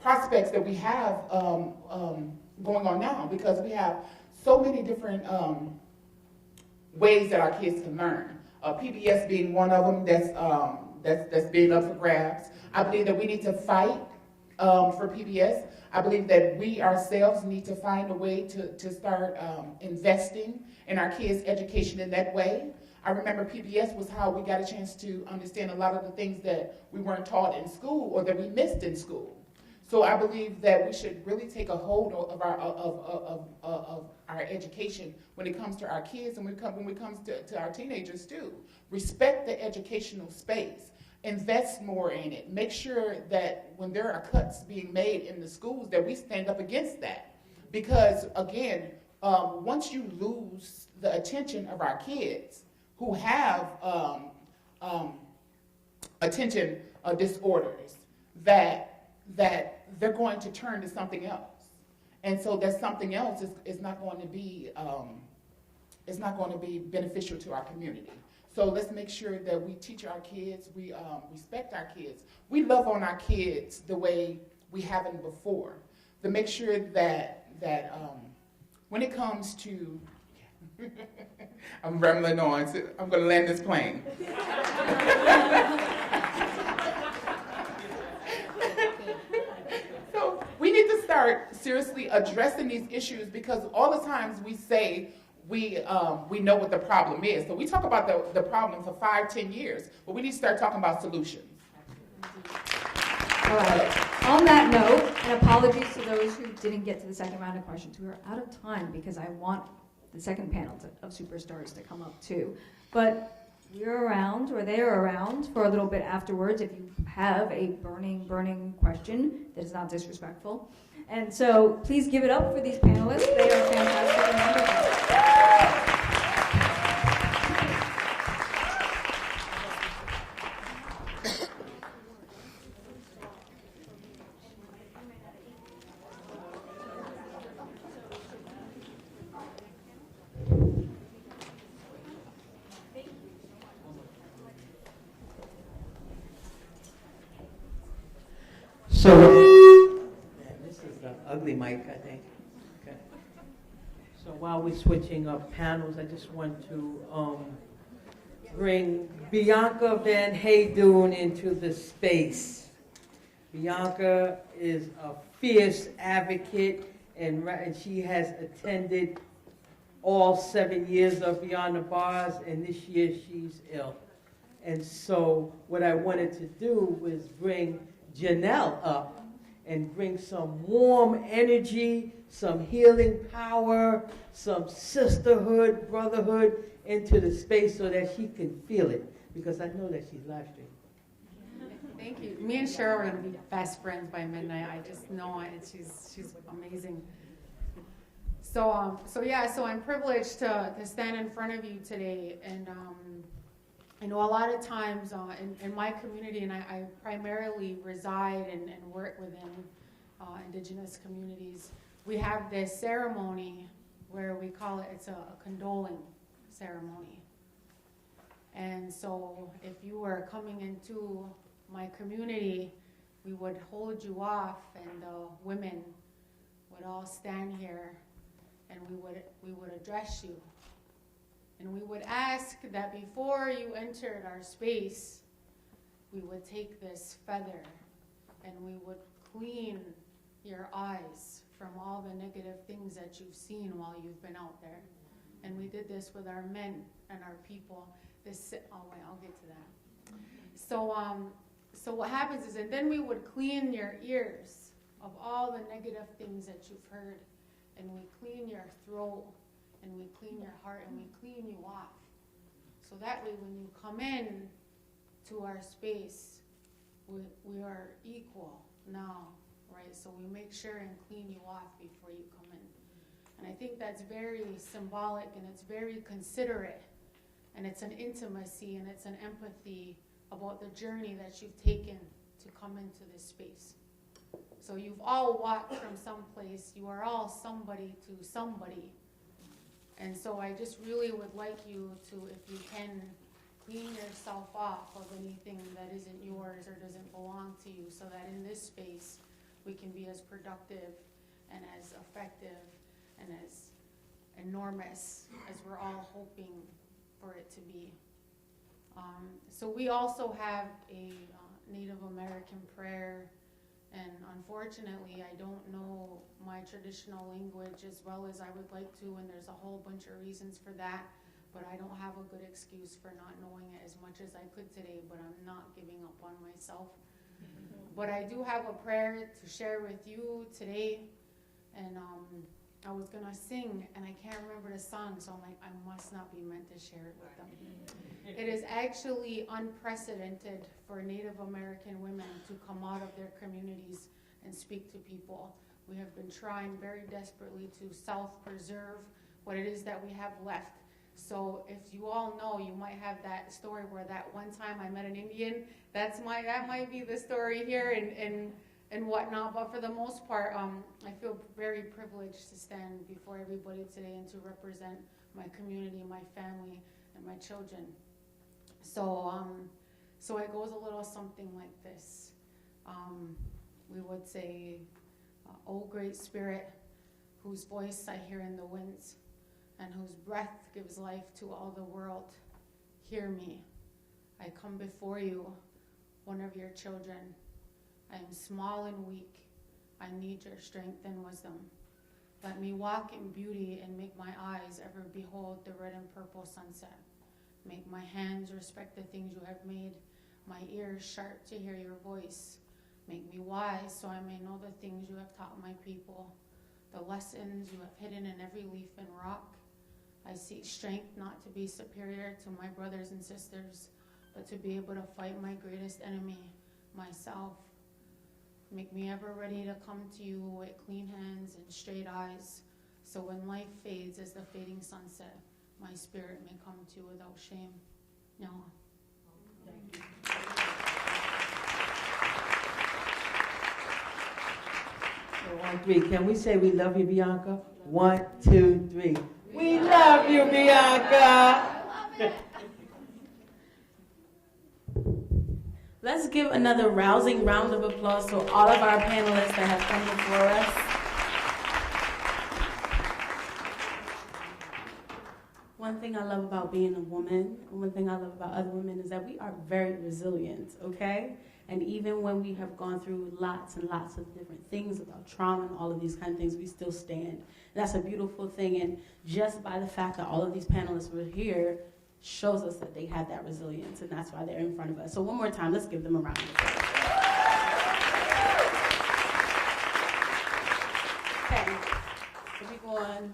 prospects that we have going on now, because we have so many different ways that our kids can learn. PBS being one of them that's being up for grabs. I believe that we need to fight for PBS. I believe that we ourselves need to find a way to start investing in our kids' education in that way. I remember PBS was how we got a chance to understand a lot of the things that we weren't taught in school or that we missed in school. So I believe that we should really take a hold of our education when it comes to our kids and when it comes to our teenagers too. Respect the educational space. Invest more in it. Make sure that when there are cuts being made in the schools that we stand up against that. Because again, once you lose the attention of our kids who have attention disorders, that they're going to turn to something else, and so that something else is not going to be beneficial to our community. So let's make sure that we teach our kids, we respect our kids, we love on our kids the way we haven't before. To make sure that when it comes to I'm rambling on, so I'm going to land this plane. So we need to start seriously addressing these issues, because all the times we say we know what the problem is. So we talk about the problem for 5-10 years, but we need to start talking about solutions. All right. On that note, and apologies to those who didn't get to the second round of questions. We are out of time because I want the second panel of superstars to come up too. But we're around, or they're around, for a little bit afterwards if you have a burning question that is not disrespectful. And so please give it up for these panelists. They are fantastic and wonderful. So, man, this is the ugly mic, I think. Okay. So while we're switching up panels, I just want to bring Bianca Van Haydoen into the space. Bianca is a fierce advocate, and she has attended all 7 years of Beyond the Bars, and this year she's ill. And so what I wanted to do was bring Janelle up and bring some warm energy, some healing power, some sisterhood, brotherhood into the space so that she can feel it, because I know that she's live streaming. Thank you. Me and Cheryl are going to be best friends by midnight. I just know it. She's amazing. So I'm privileged to stand in front of you today, and I know a lot of times in my community, and I primarily reside and work within indigenous communities, we have this ceremony where we call it's a condoling ceremony. And so if you were coming into my community, we would hold you off, and the women would all stand here, and we would address you. And we would ask that before you entered our space, we would take this feather and we would clean your eyes from all the negative things that you've seen while you've been out there. And we did this with our men and our people. I'll get to that. So what happens is, and then we would clean your ears of all the negative things that you've heard, and we clean your throat, and we clean your heart, and we clean you off. So that way when you come in to our space, we are equal now, right? So we make sure and clean you off before you come in. And I think that's very symbolic, and it's very considerate, and it's an intimacy, and it's an empathy about the journey that you've taken to come into this space. So you've all walked from someplace, you are all somebody to somebody. And so I just really would like you to, if you can, clean yourself off of anything that isn't yours or doesn't belong to you, so that in this space we can be as productive and as effective and as enormous as we're all hoping for it to be. So we also have a Native American prayer, and unfortunately I don't know my traditional language as well as I would like to, and there's a whole bunch of reasons for that, but I don't have a good excuse for not knowing it as much as I could today, but I'm not giving up on myself. But I do have a prayer to share with you today, and I was gonna sing, and I can't remember the song, so I'm like, I must not be meant to share it with them. It is actually unprecedented for Native American women to come out of their communities and speak to people. We have been trying very desperately to self-preserve what it is that we have left. So if you all know, you might have that story where that one time I met an Indian, that might be the story here and whatnot. But for the most part, I feel very privileged to stand before everybody today and to represent my community, my family, and my children. So it goes a little something like this. We would say, "O great spirit, whose voice I hear in the winds, and whose breath gives life to all the world, hear me. I come before you, one of your children. I am small and weak. I need your strength and wisdom. Let me walk in beauty and make my eyes ever behold the red and purple sunset. Make my hands respect the things you have made, my ears sharp to hear your voice. Make me wise so I may know the things you have taught my people, the lessons you have hidden in every leaf and rock. I seek strength not to be superior to my brothers and sisters, but to be able to fight my greatest enemy, myself. Make me ever ready to come to you with clean hands and straight eyes, so when life fades as the fading sunset, my spirit may come to you without shame." No. Thank you. 1, 3. Can we say we love you, Bianca? 1, 2, 3. We love you, Bianca. Let's give another rousing round of applause to all of our panelists that have come before us. One thing I love about being a woman, and one thing I love about other women is that we are very resilient, okay? And even when we have gone through lots and lots of different things about trauma and all of these kind of things, we still stand. That's a beautiful thing, and just by the fact that all of these panelists were here shows us that they have that resilience, and that's why they're in front of us. So one more time, let's give them a round of applause. Okay, so we go on.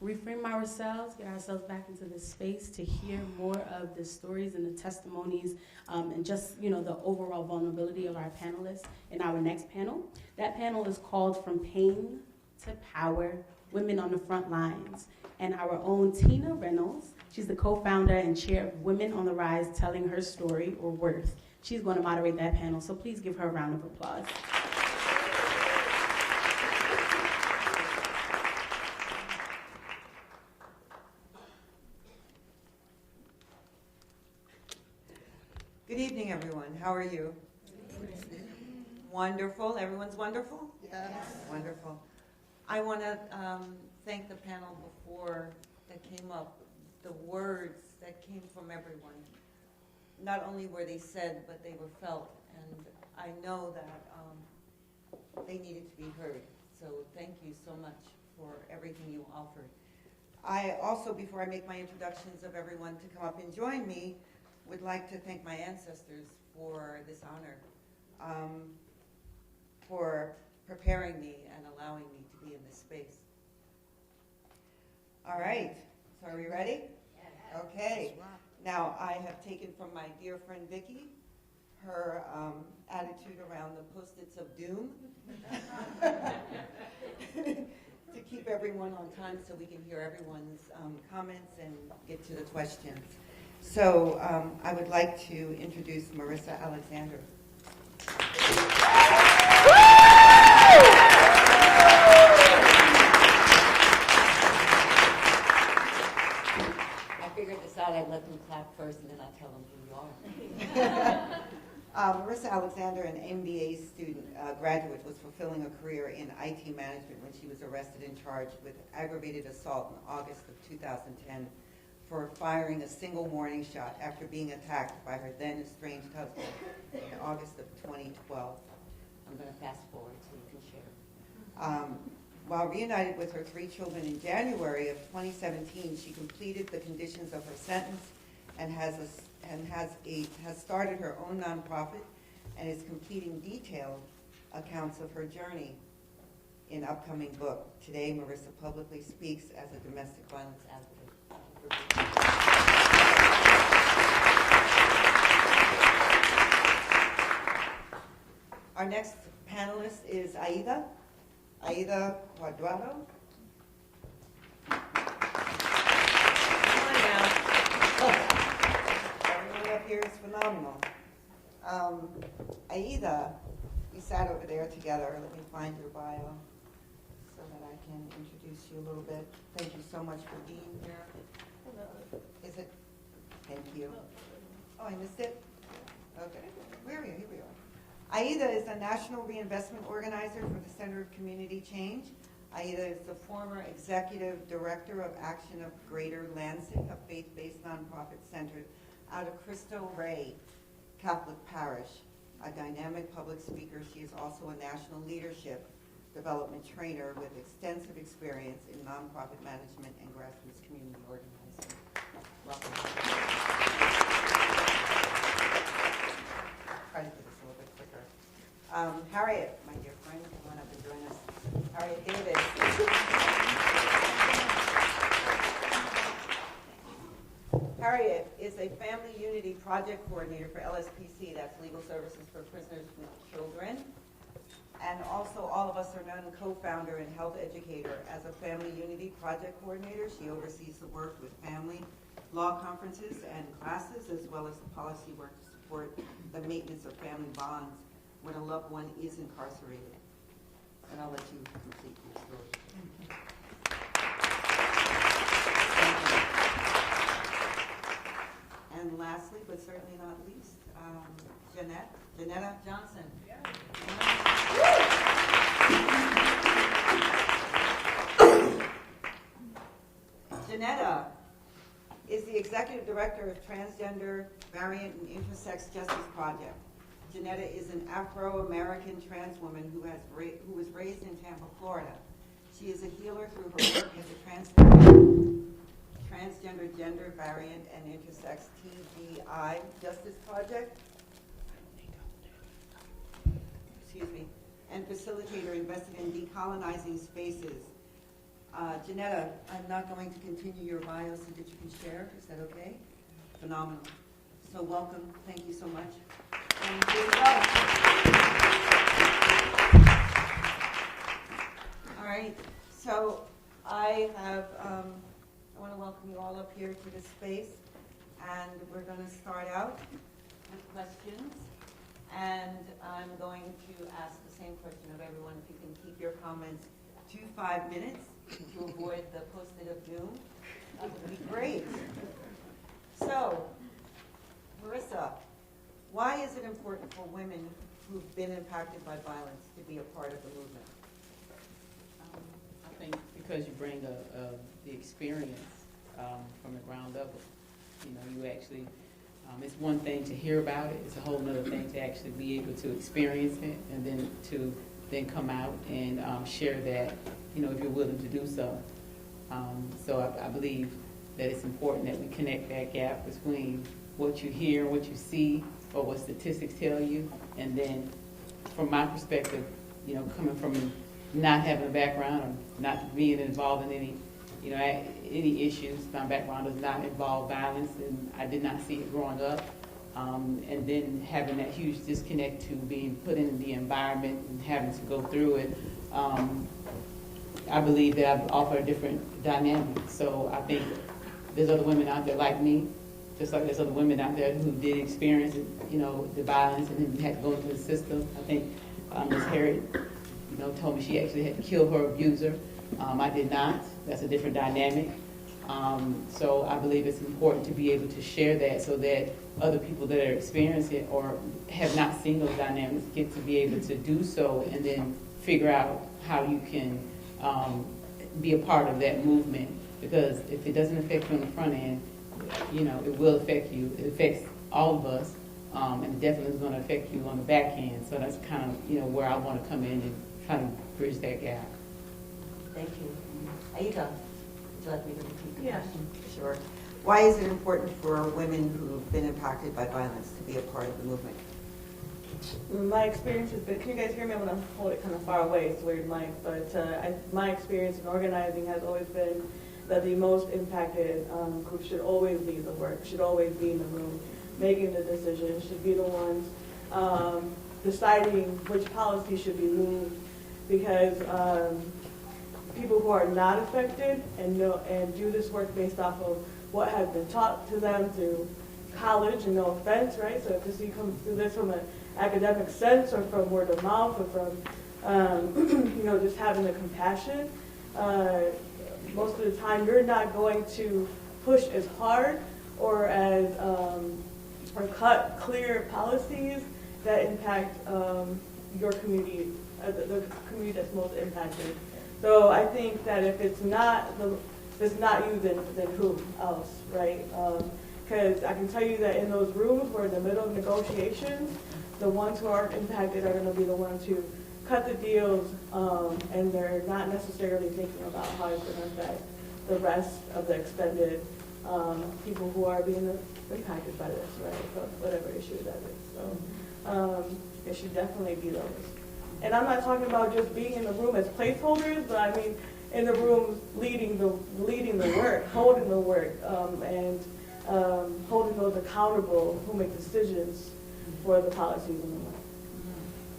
Reframe ourselves, get ourselves back into this space to hear more of the stories and the testimonies and just, the overall vulnerability of our panelists in our next panel. That panel is called From Pain to Power, Women on the Front Lines. And our own Tina Reynolds, she's the co-founder and chair of Women on the Rise, telling her story or worth. She's going to moderate that panel, so please give her a round of applause. Good evening, everyone. How are you? Wonderful. Everyone's wonderful? Yes. Wonderful. I want to thank the panel before that came up. The words that came from everyone, not only were they said, but they were felt. And I know that they needed to be heard. So thank you so much for everything you offered. I also, before I make my introductions of everyone to come up and join me, would like to thank my ancestors for this honor, for preparing me and allowing me to be in this space. All right, so are we ready? Yes. Okay. Now, I have taken from my dear friend Vicki her attitude around the Post-its of doom to keep everyone on time so we can hear everyone's comments and get to the questions. So I would like to introduce Marissa Alexander. I figured this out, I'd let them clap first and then I'd tell them who you are. Marissa Alexander, an MBA student, graduate, was fulfilling a career in IT management when she was arrested and charged with aggravated assault in August of 2010 for firing a single warning shot after being attacked by her then estranged husband in August of 2012. I'm going to fast forward so you can share. While reunited with her 3 children in January of 2017, she completed the conditions of her sentence and has started her own nonprofit and is completing detailed accounts of her journey in upcoming book. Today, Marissa publicly speaks as a domestic violence advocate. Our next panelist is Aida Cuadrado. Everyone up here is phenomenal. Aida, we sat over there together. Let me find your bio so that I can introduce you a little bit. Thank you so much for being here. Is it? Thank you. Oh, I missed it? Okay. Where are you? Here we are. Aida is a national reinvestment organizer for the Center of Community Change. Aida is the former executive director of Action of Greater Lansing, a faith-based nonprofit centered out of Cristo Rey Catholic Parish. A dynamic public speaker, she is also a national leadership development trainer with extensive experience in nonprofit management and grassroots community organizing. Welcome. Try to do this a little bit quicker. Harriet, my dear friend, come on up and join us. Harriet Davis. Harriet is a family unity project coordinator for LSPC, that's Legal Services for Prisoners with Children. And also all of us are known co-founder and health educator. As a family unity project coordinator, she oversees the work with family law conferences and classes, as well as the policy work to support the maintenance of family bonds when a loved one is incarcerated. And I'll let you complete your story. And lastly, but certainly not least, Janetta Johnson. Janetta is the executive director of Transgender, Variant, and Intersex Justice Project. Janetta is an Afro-American trans woman who was raised in Tampa, Florida. She is a healer through her work as a transgender, gender, variant, and intersex TGI Justice Project. Excuse me. And facilitator invested in decolonizing spaces. Janetta, I'm not going to continue your bio so that you can share. Is that okay? Phenomenal. So welcome. Thank you so much. And here we go. All right. So I want to welcome you all up here to this space, and we're going to start out with questions. And I'm going to ask the same question of everyone. If you can keep your comments to 5 minutes to avoid the post-it of doom, that would be great. So, Marissa, why is it important for women who've been impacted by violence to be a part of the movement? I think because you bring the experience from the ground up. You know, you actually, it's one thing to hear about it, it's a whole other thing to actually be able to experience it, and then to come out and share that, you know, if you're willing to do so. So I believe that it's important that we connect that gap between what you hear, what you see, or what statistics tell you, and then from my perspective, you know, coming from not having a background or not being involved in any, you know, any issues. My background does not involve violence, and I did not see it growing up. And then having that huge disconnect to being put in the environment and having to go through it, I believe that I offer a different dynamic. So I think there's other women out there like me, just like there's other women out there who did experience, you know, the violence and then had to go into the system. I think Ms. Harriet, you know, told me she actually had to kill her abuser. I did not. That's a different dynamic. So I believe it's important to be able to share that so that other people that are experiencing it or have not seen those dynamics get to be able to do so, and then figure out how you can be a part of that movement. Because if it doesn't affect you on the front end, you know, it will affect you. It affects all of us, and it definitely is going to affect you on the back end. So that's kind of, you know, where I want to come in and try to bridge that gap. Thank you. Aida, would you like me to repeat the Yes. question? Sure. Why is it important for women who've been impacted by violence to be a part of the movement? My experience has been, can you guys hear me? I'm going to hold it kind of far away, it's a weird mic, but my experience in organizing has always been that the most impacted group should always lead the work, should always be in the room, making the decisions, should be the ones deciding which policy should be moved, because people who are not affected and do this work based off of what has been taught to them through college, and no offense, right? So if you come through this from an academic sense or from word of mouth or from, just having the compassion, most of the time you're not going to push as hard or or cut clear policies that impact your community, the community that's most impacted. So I think that if it's not you, then who else, right? Because I can tell you that in those rooms where in the middle of negotiations, the ones who aren't impacted are going to be the ones who cut the deals, and they're not necessarily thinking about how it's going to affect the rest of the extended people who are being impacted by this, right? So whatever issue that is. So it should definitely be those. And I'm not talking about just being in the room as placeholders, but I mean in the room leading the work, holding the work, and holding those accountable who make decisions for the policies in the work.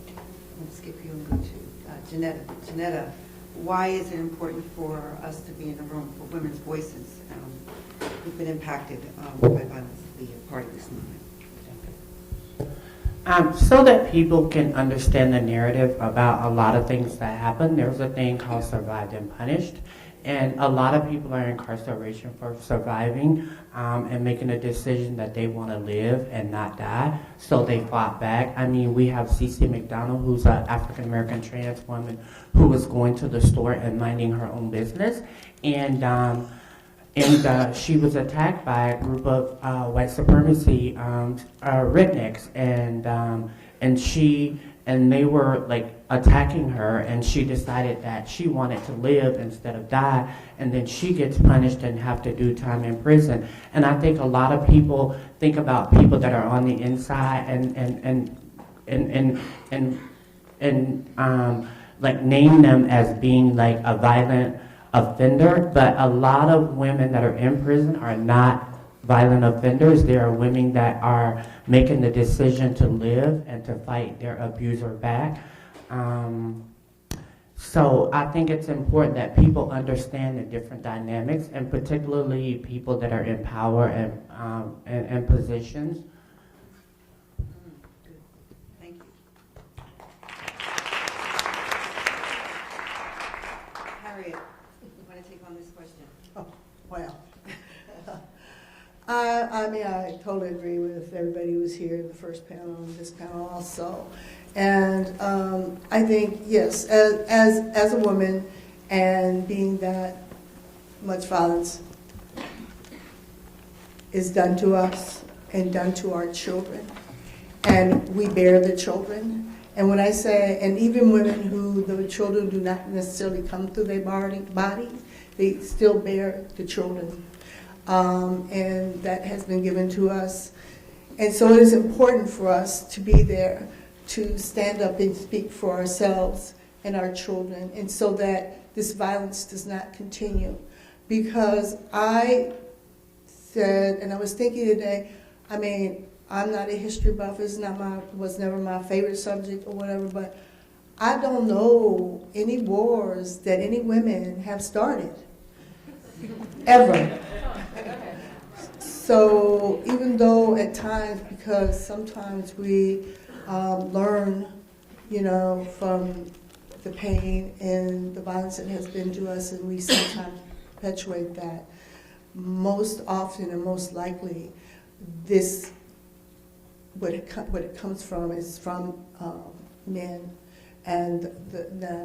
I'll skip you and go to Janetta. Janetta, why is it important for us to be in the room for women's voices who've been impacted by violence to be a part of this movement? So that people can understand the narrative about a lot of things that happen. There's a thing called survived and punished, and a lot of people are in incarceration for surviving and making a decision that they want to live and not die, so they fought back. I mean, we have CeCe McDonald, who's an African-American trans woman who was going to the store and minding her own business, and she was attacked by a group of white supremacy rednecks, and they were like attacking her, and she decided that she wanted to live instead of die, and then she gets punished and have to do time in prison. And I think a lot of people think about people that are on the inside and like name them as being like a violent offender, but a lot of women that are in prison are not violent offenders. There are women that are making the decision to live and to fight their abuser back. So I think it's important that people understand the different dynamics, and particularly people that are in power and positions. Thank you. Harriet, you want to take on this question? Oh, well. I totally agree with everybody who was here in the first panel and this panel also. And I think, yes, as a woman and being that much violence is done to us and done to our children, and we bear the children. And when I say, and even women who the children do not necessarily come through their body, they still bear the children. And that has been given to us. And so it is important for us to be there, to stand up and speak for ourselves and our children, and so that this violence does not continue. Because I said, and I was thinking today, I mean, I'm not a history buff, was never my favorite subject or whatever, but I don't know any wars that any women have started, ever. So even though at times, because sometimes we learn, from the pain and the violence that has been to us, and we sometimes perpetuate that, most often and most likely, this, what it comes from is from men. And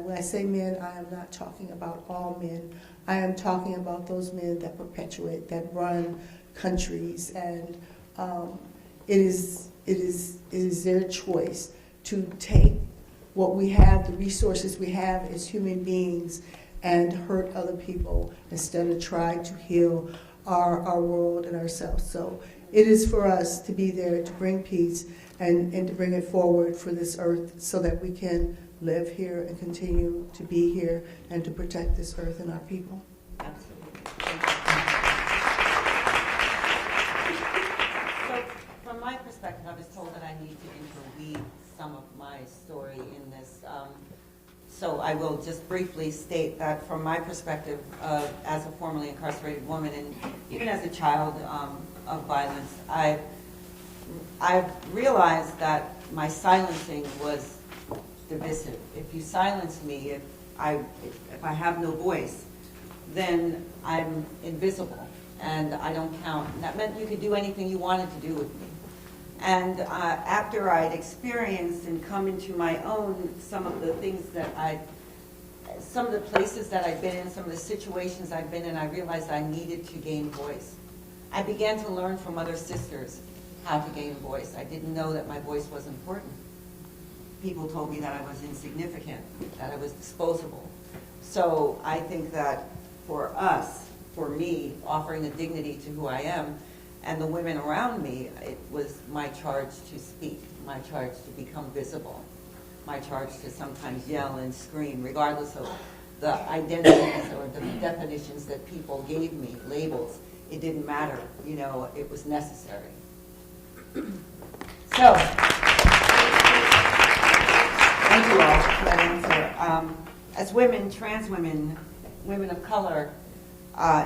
when I say men, I am not talking about all men. I am talking about those men that perpetuate, that run countries, and it is their choice to take what we have, the resources we have as human beings, and hurt other people instead of trying to heal our world and ourselves. So it is for us to be there to bring peace, and to bring it forward for this earth so that we can live here and continue to be here and to protect this earth and our people. Absolutely. So, from my perspective, I was told that I need to interweave some of my story in this. So I will just briefly state that from my perspective, as a formerly incarcerated woman, and even as a child of violence, I've realized that my silencing was divisive. If you silence me, if I have no voice, then I'm invisible and I don't count. And that meant you could do anything you wanted to do with me. And after I'd experienced and come into my own some of the things that some of the places that I've been in, some of the situations I've been in, I realized I needed to gain voice. I began to learn from other sisters how to gain a voice. I didn't know that my voice was important. People told me that I was insignificant, that I was disposable. So I think that for us, for me, offering a dignity to who I am, and the women around me, it was my charge to speak, my charge to become visible, my charge to sometimes yell and scream, regardless of the identities or the definitions that people gave me, labels. It didn't matter, it was necessary. So, thank you all for that answer. As women, trans women, women of color,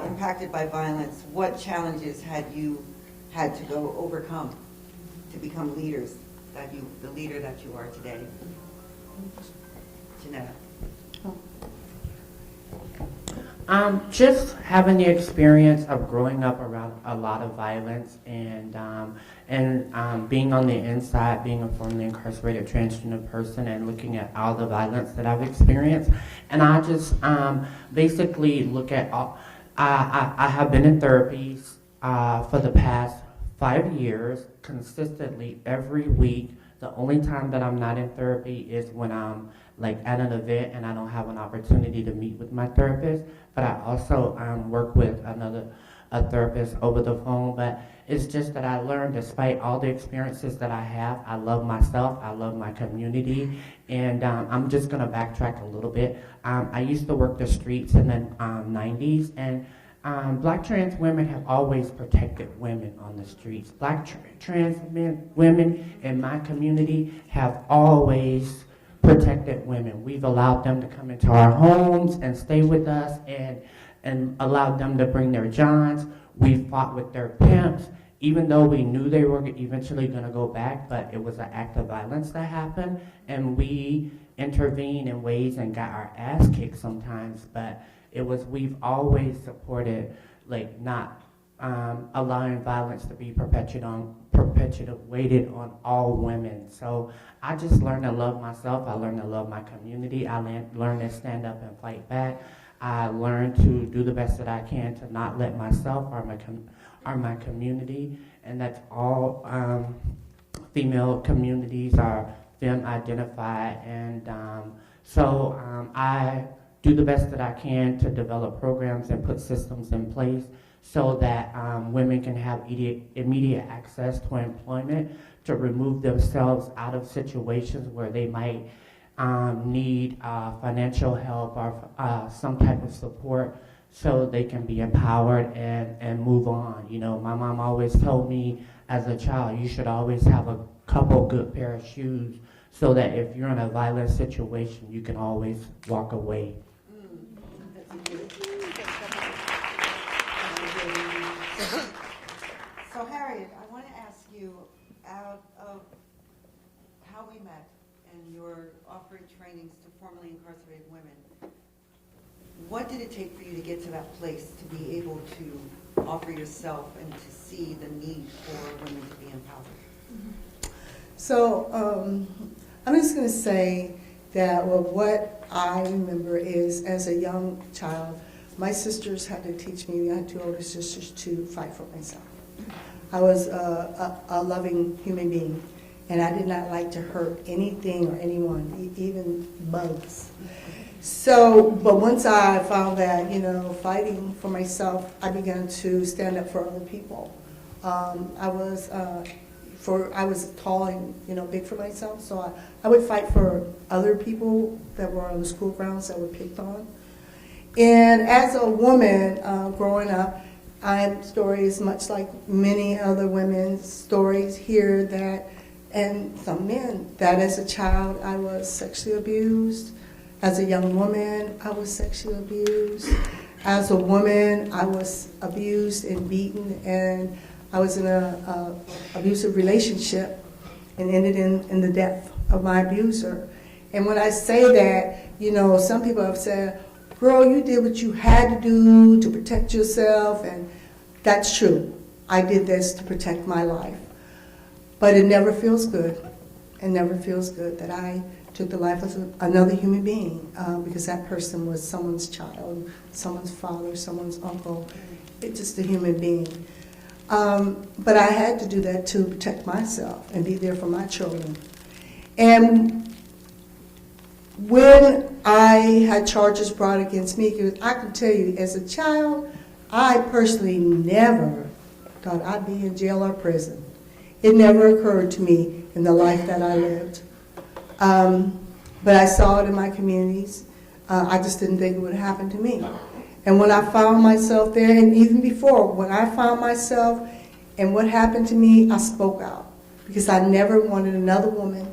impacted by violence, what challenges had you had to go overcome to become leaders, the leader that you are today? Janetta. Just having the experience of growing up around a lot of violence and being on the inside, being a formerly incarcerated transgender person and looking at all the violence that I've experienced. And I just basically look at all, I have been in therapy for the past 5 years, consistently every week. The only time that I'm not in therapy is when I'm like at an event and I don't have an opportunity to meet with my therapist. But I also work with a therapist over the phone. But it's just that I learned, despite all the experiences that I have, I love myself, I love my community. And I'm just going to backtrack a little bit. I used to work the streets in the 90s, and Black trans women have always protected women on the streets. Black trans women in my community have always protected women. We've allowed them to come into our homes and stay with us and allowed them to bring their johns. We fought with their pimps, even though we knew they were eventually going to go back, but it was an act of violence that happened, and we intervened in ways and got our ass kicked sometimes, but we've always supported, like, not allowing violence to be perpetuated on all women. So I just learned to love myself. I learned to love my community. I learned to stand up and fight back. I learned to do the best that I can to not let myself or my community, and that's all female communities are femme identified, and so I do the best that I can to develop programs and put systems in place so that women can have immediate access to employment, to remove themselves out of situations where they might need financial help or some type of support so they can be empowered and move on. My mom always told me as a child, you should always have a couple good pair of shoes so that if you're in a violent situation, you can always walk away. So Harriet, I want to ask you, out of how we met and your offering trainings to formerly incarcerated women, what did it take for you to get to that place to be able to offer yourself and to see the need for women to be empowered? So I'm just going to say that what I remember is, as a young child, my sisters had to teach me, I had 2 older sisters, to fight for myself. I was a loving human being, and I did not like to hurt anything or anyone, even bugs. So, but once I found that, fighting for myself, I began to stand up for other people. I was I was tall and, big for myself, so I would fight for other people that were on the school grounds that were picked on. And as a woman growing up, I have stories much like many other women's stories here and some men, that as a child I was sexually abused. As a young woman, I was sexually abused. As a woman, I was abused and beaten, and I was in an abusive relationship and ended in the death of my abuser. And when I say that, some people have said, girl, you did what you had to do to protect yourself, and that's true. I did this to protect my life. But it never feels good. It never feels good that I took the life of another human being because that person was someone's child, someone's father, someone's uncle. It's just a human being. But I had to do that to protect myself and be there for my children. And when I had charges brought against me, because I can tell you, as a child, I personally never thought I'd be in jail or prison. It never occurred to me in the life that I lived. But I saw it in my communities. I just didn't think it would happen to me. And when I found myself there, and even before, when I found myself and what happened to me, I spoke out. Because I never wanted another woman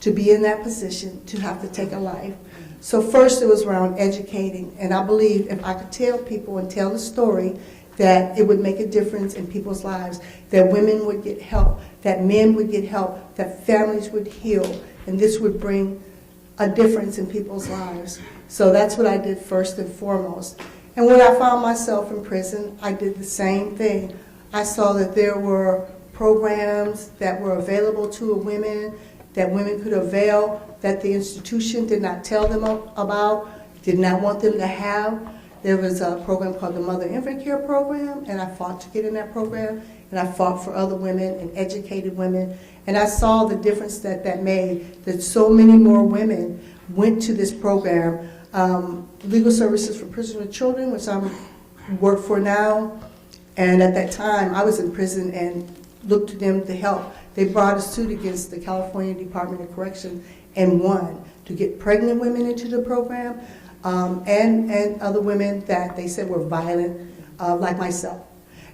to be in that position, to have to take a life. So first it was around educating. And I believe if I could tell people and tell the story, that it would make a difference in people's lives, that women would get help, that men would get help, that families would heal, and this would bring a difference in people's lives. So that's what I did first and foremost. And when I found myself in prison, I did the same thing. I saw that there were programs that were available to women, that women could avail, that the institution did not tell them about, did not want them to have. There was a program called the Mother Infant Care Program, and I fought to get in that program, and I fought for other women and educated women, and I saw the difference that made, that so many more women went to this program. Legal Services for Prisoners with Children, which I work for now, and at that time I was in prison and looked to them to help. They brought a suit against the California Department of Corrections and won to get pregnant women into the program. And other women that they said were violent, like myself.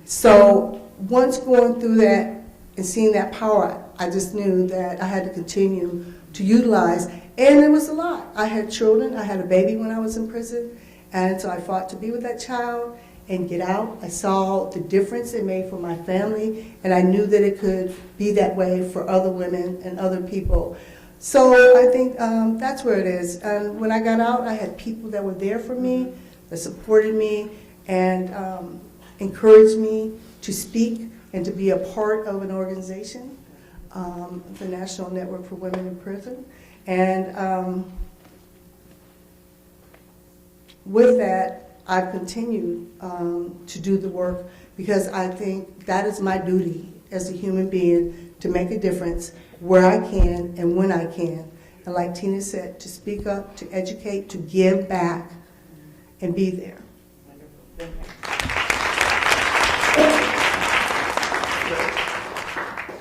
So once going through that and seeing that power, I just knew that I had to continue to utilize. And it was a lot. I had children. I had a baby when I was in prison. And so I fought to be with that child and get out. I saw the difference it made for my family. And I knew that it could be that way for other women and other people. So I think that's where it is. And when I got out, I had people that were there for me, that supported me, and encouraged me to speak and to be a part of an organization, the National Network for Women in Prison. And with that, I've continued to do the work because I think that is my duty as a human being to make a difference where I can and when I can. And like Tina said, to speak up, to educate, to give back, and be there.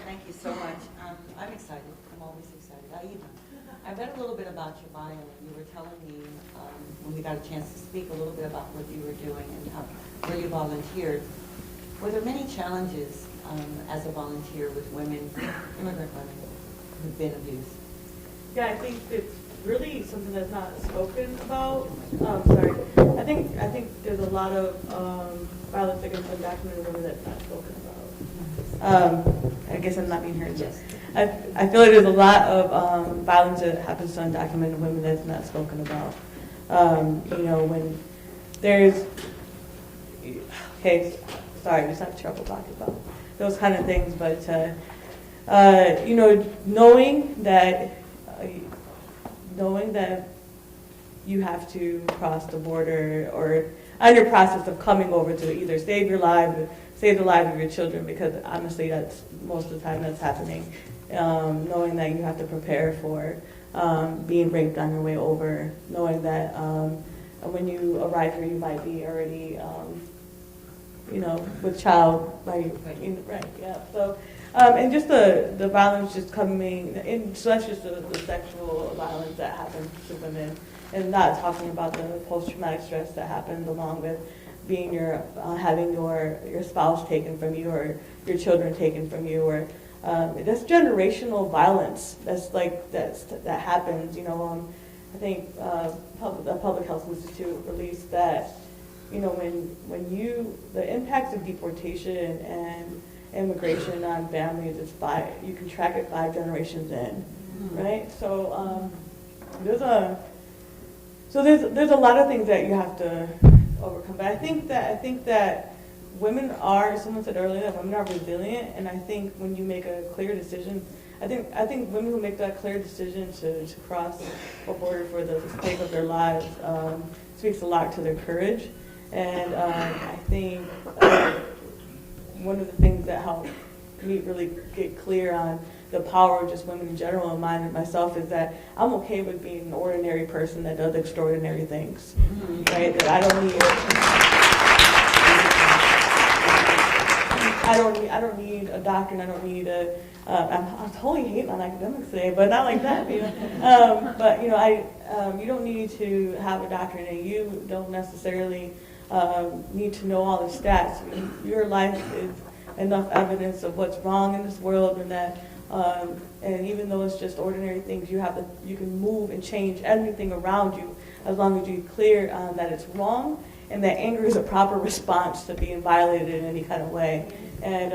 Thank you so much. I'm excited. I'm always excited. I read a little bit about your bio, and you were telling me when we got a chance to speak a little bit about what you were doing and where you volunteered. Were there many challenges as a volunteer with women, immigrant women, who've been abused? Yeah, I think it's really something that's not spoken about. I think there's a lot of violence against undocumented women that's not spoken about. I guess I'm not being heard. Yes. I feel like there's a lot of violence that happens to undocumented women that's not spoken about. When there's sorry, just have trouble talking about those kind of things, but knowing that you have to cross the border or on your process of coming over to either save your life or save the lives of your children, because honestly that's most of the time that's happening. Knowing that you have to prepare for being raped on your way over, knowing that when you arrive here you might be already with child, right, yeah. So And just the violence just coming in, so that's just the sexual violence that happens to women, and not talking about the post-traumatic stress that happens along with being having your spouse taken from you or your children taken from you, or that's generational violence. That happens. I think the Public Health Institute released that when the impacts of deportation and immigration on families is you can track it 5 generations in, right? So there's a lot of things that you have to overcome. But I think that women are. Someone said earlier that women are resilient, and I think when you make a clear decision, I think women who make that clear decision to cross a border for the sake of their lives speaks a lot to their courage. And I think one of the things that helped me really get clear on the power of just women in general and mine and myself is that I'm okay with being an ordinary person that does extraordinary things, right? That I don't need a doctor, and I don't need I'm totally hating on academics today, but not like that, but you don't need to have a doctorate, and you don't necessarily need to know all the stats. Your life is enough evidence of what's wrong in this world, and that and even though it's just ordinary things, you can move and change everything around you as long as you're clear that it's wrong, and that anger is a proper response to being violated in any kind of way. And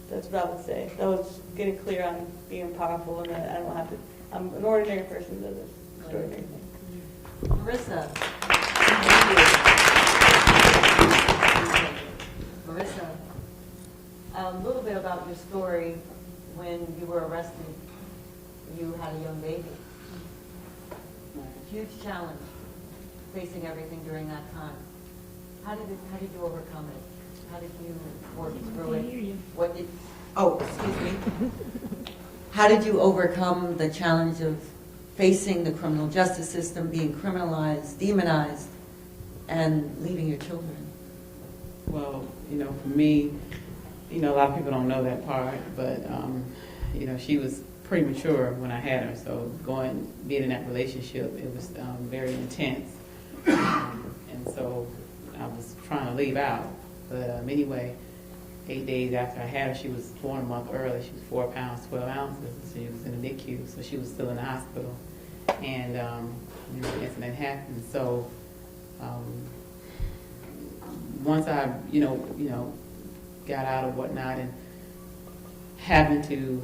that's what I would say. That was getting clear on being powerful, and that I don't have to. I'm an ordinary person that does extraordinary things. Marissa. Marissa, a little bit about your story when you were arrested. You had a young baby. Huge challenge, facing everything during that time. How did you overcome it? How did you work through it? Excuse me. How did you overcome the challenge of facing the criminal justice system, being criminalized, demonized, and leaving your children? Well, for me, a lot of people don't know that part, but, she was premature when I had her, so being in that relationship, it was very intense. And so I was trying to leave out. But anyway, 8 days after I had her, she was born a month early. She was 4 pounds, 12 ounces. She was in the NICU, so she was still in the hospital. And the incident happened. So once I, got out or whatnot, and having to,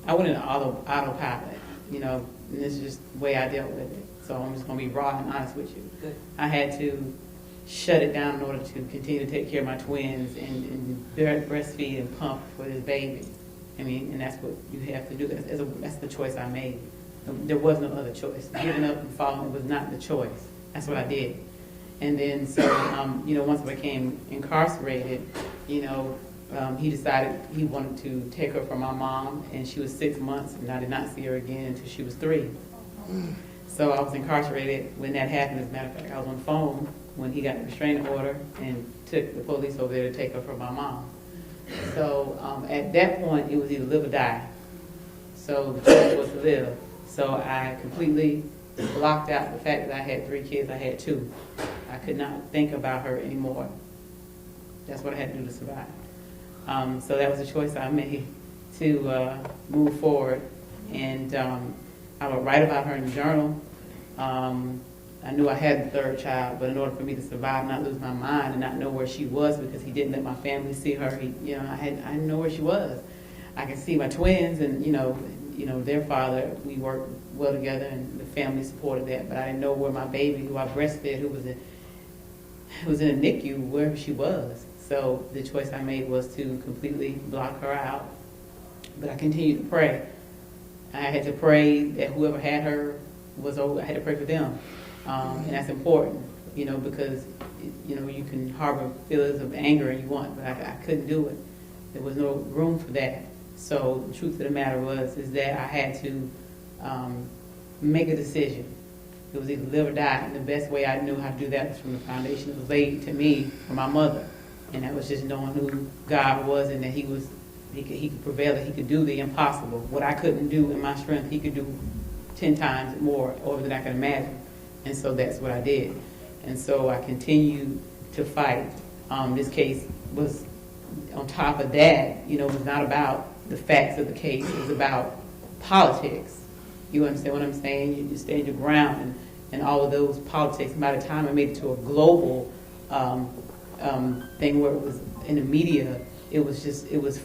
I went into autopilot, and this is just the way I dealt with it. So I'm just going to be raw and honest with you. Good. I had to shut it down in order to continue to take care of my twins and breastfeed and pump for this baby. And that's what you have to do. That's the choice I made. There was no other choice. Giving up and following was not the choice. That's what I did. And then, so, once I became incarcerated, he decided he wanted to take her from my mom, and she was 6 months, and I did not see her again until she was 3. So I was incarcerated when that happened. As a matter of fact, I was on the phone when he got the restraining order and took the police over there to take her from my mom. So at that point, it was either live or die. So the choice was to live. So I completely blocked out the fact that I had 3 kids. I had 2. I could not think about her anymore. That's what I had to do to survive. So that was a choice I made to move forward. And I would write about her in the journal. I knew I had the 3rd child, but in order for me to survive, not lose my mind, and not know where she was, because he didn't let my family see her, I didn't know where she was. I could see my twins, and their father. We worked well together, and the family supported that. But I didn't know where my baby, who I breastfed, who was in a NICU, where she was. So the choice I made was to completely block her out. But I continued to pray. I had to pray that whoever had her was over. I had to pray for them. And that's important, because, you can harbor feelings of anger and you want, but I couldn't do it. There was no room for that. So the truth of the matter is that I had to make a decision. It was either live or die, and the best way I knew how to do that was from the foundation that was laid to me from my mother. And that was just knowing who God was and that he could prevail, that he could do the impossible. What I couldn't do in my strength, he could do 10 times more or than I can imagine. And so that's what I did. And so I continued to fight. This case was on top of that, it was not about the facts of the case. It was about politics. You understand what I'm saying? You stand your ground and all of those politics. And by the time I made it to a global thing where it was in the media, it was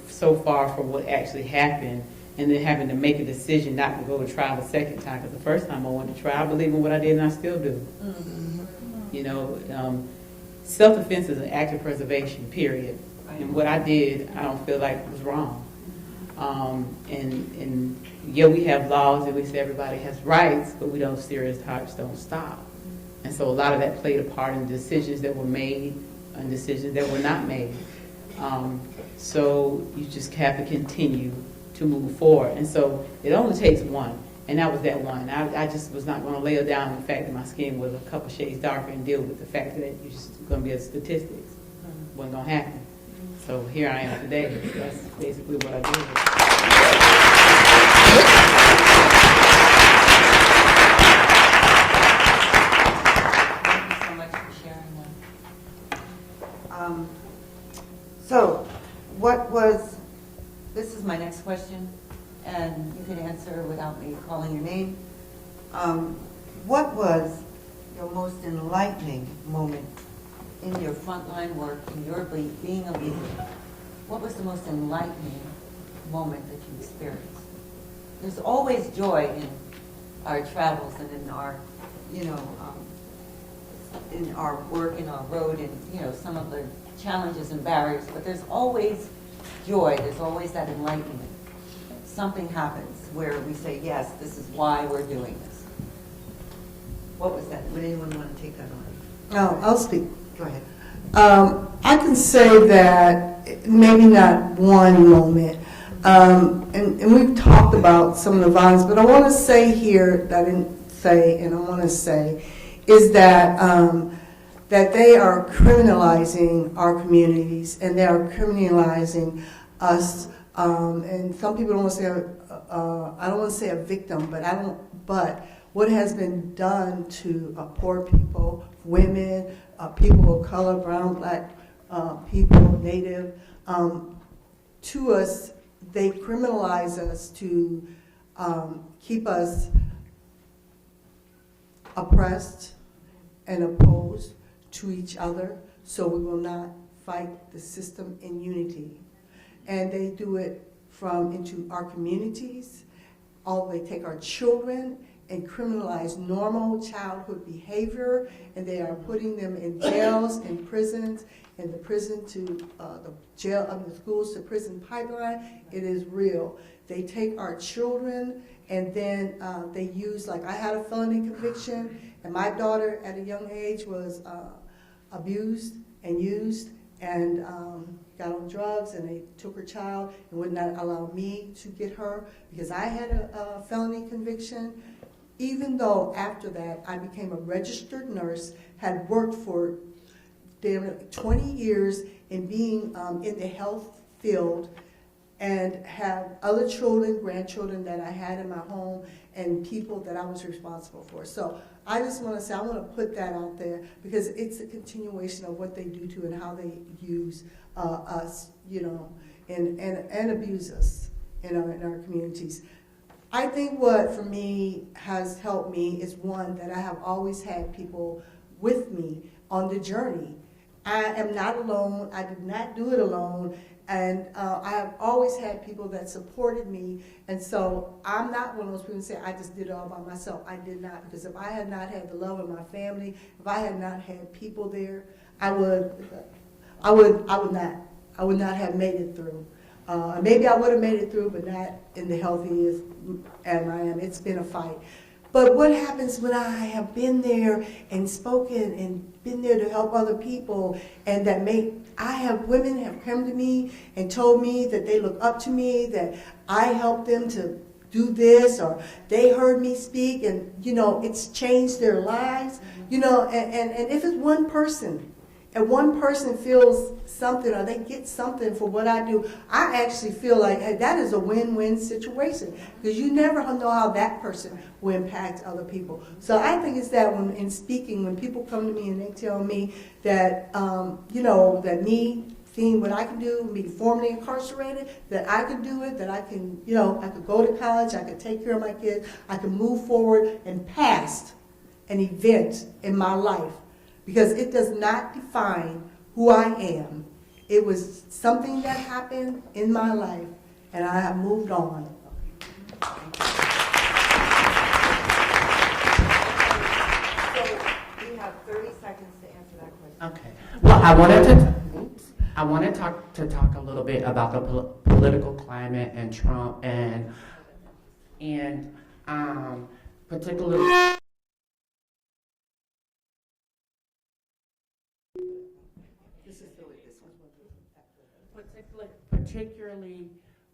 so far from what actually happened. And then having to make a decision not to go to trial the second time, because the first time I went to trial, I believe in what I did and I still do. Mm-hmm. Self-defense is an act of preservation, period. And what I did, I don't feel like was wrong. And yeah, we have laws and we say everybody has rights, but we don't stereotypes don't stop. And so a lot of that played a part in decisions that were made and decisions that were not made. So you just have to continue to move forward. And so it only takes one, and that was that one. I just was not going to lay down the fact that my skin was a couple shades darker and deal with the fact that you're just going to be a statistics. Wasn't going to happen. So here I am today. That's basically what I did. Thank you so much for sharing that. So, this is my next question, and you can answer without me calling your name. What was your most enlightening moment in your frontline work, in your being a leader? What was the most enlightening moment that you experienced? There's always joy in our travels and in our, in our work, in our road, and some of the challenges and barriers. But there's always joy. There's always that enlightenment. Something happens where we say, yes, this is why we're doing this. What was that? Would anyone want to take that on? No, I'll speak. Go ahead. I can say that maybe not one moment, and we've talked about some of the violence, but I want to say here that I didn't say, and I want to say, is that that they are criminalizing our communities, and they are criminalizing us. And some people don't want to say, I don't want to say a victim, but what has been done to poor people, women, people of color, brown, black people, Native, to us, they criminalize us to keep us oppressed and opposed to each other, so we will not fight the system in unity. And they do it into our communities. They take our children and criminalize normal childhood behavior, and they are putting them in jails and prisons, and the prison to the jail, the schools to prison pipeline. It is real. They take our children, and then they use, like I had a felony conviction, and my daughter at a young age was abused and used and got on drugs, and they took her child and would not allow me to get her because I had a felony conviction. Even though after that I became a registered nurse, had worked for 20 years in being in the health field, and have other children, grandchildren that I had in my home, and people that I was responsible for. So I just want to say, I want to put that out there because it's a continuation of what they do to and how they use us, and abuse us in our communities. I think what for me has helped me is one, that I have always had people with me on the journey. I am not alone. I did not do it alone. And I have always had people that supported me. And so I'm not one of those people who say, I just did it all by myself. I did not. Because if I had not had the love of my family, if I had not had people there, I would not have made it through. Maybe I would have made it through, but not in the healthiest as I am. It's been a fight. But what happens when I have been there and spoken and been there to help other people, and women have come to me and told me that they look up to me, that I helped them to do this, or they heard me speak, and it's changed their lives. And if it's one person, and one person feels something or they get something for what I do, I actually feel like, hey, that is a win-win situation, because you never know how that person will impact other people. So I think it's that when in speaking, when people come to me and they tell me that, that me seeing what I can do, me formerly incarcerated, that I can do it, that I can, I could go to college, I could take care of my kids, I can move forward and past an event in my life, because it does not define who I am. It was something that happened in my life, and I have moved on. So we have 30 seconds to answer that question. Okay. Well, I wanted to talk a little bit about the political climate and Trump and particularly. Particularly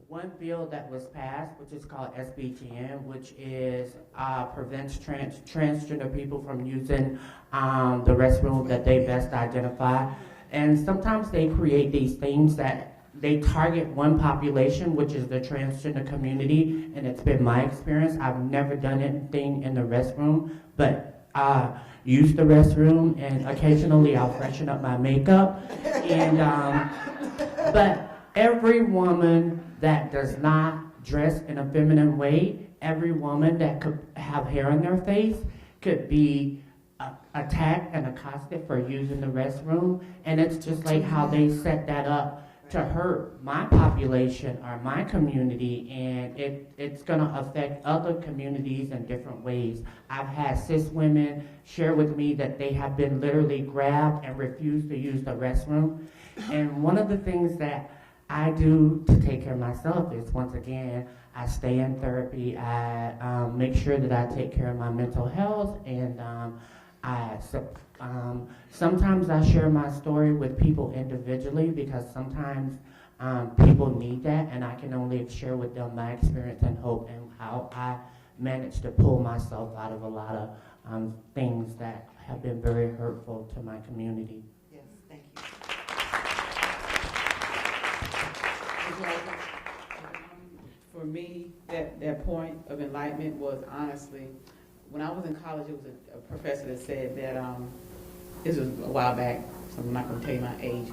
one bill that was passed, which is called SB10, which is prevents transgender people from using the restroom that they best identify. And sometimes they create these things that they target one population, which is the transgender community, and it's been my experience. I've never done anything in the restroom, but use the restroom, and occasionally I'll freshen up my makeup. And but every woman that does not dress in a feminine way, every woman that could have hair on their face could be attacked and accosted for using the restroom. And it's just like how they set that up to hurt my population or my community, and it's going to affect other communities in different ways. I've had cis women share with me that they have been literally grabbed and refused to use the restroom. And one of the things that I do to take care of myself is, once again, I stay in therapy. I make sure that I take care of my mental health, and sometimes I share my story with people individually, because sometimes people need that, and I can only share with them my experience and hope and how I managed to pull myself out of a lot of things that have been very hurtful to my community. Yes, thank you. For me, that point of enlightenment was honestly, when I was in college, it was a professor that said that, this was a while back, so I'm not going to tell you my age,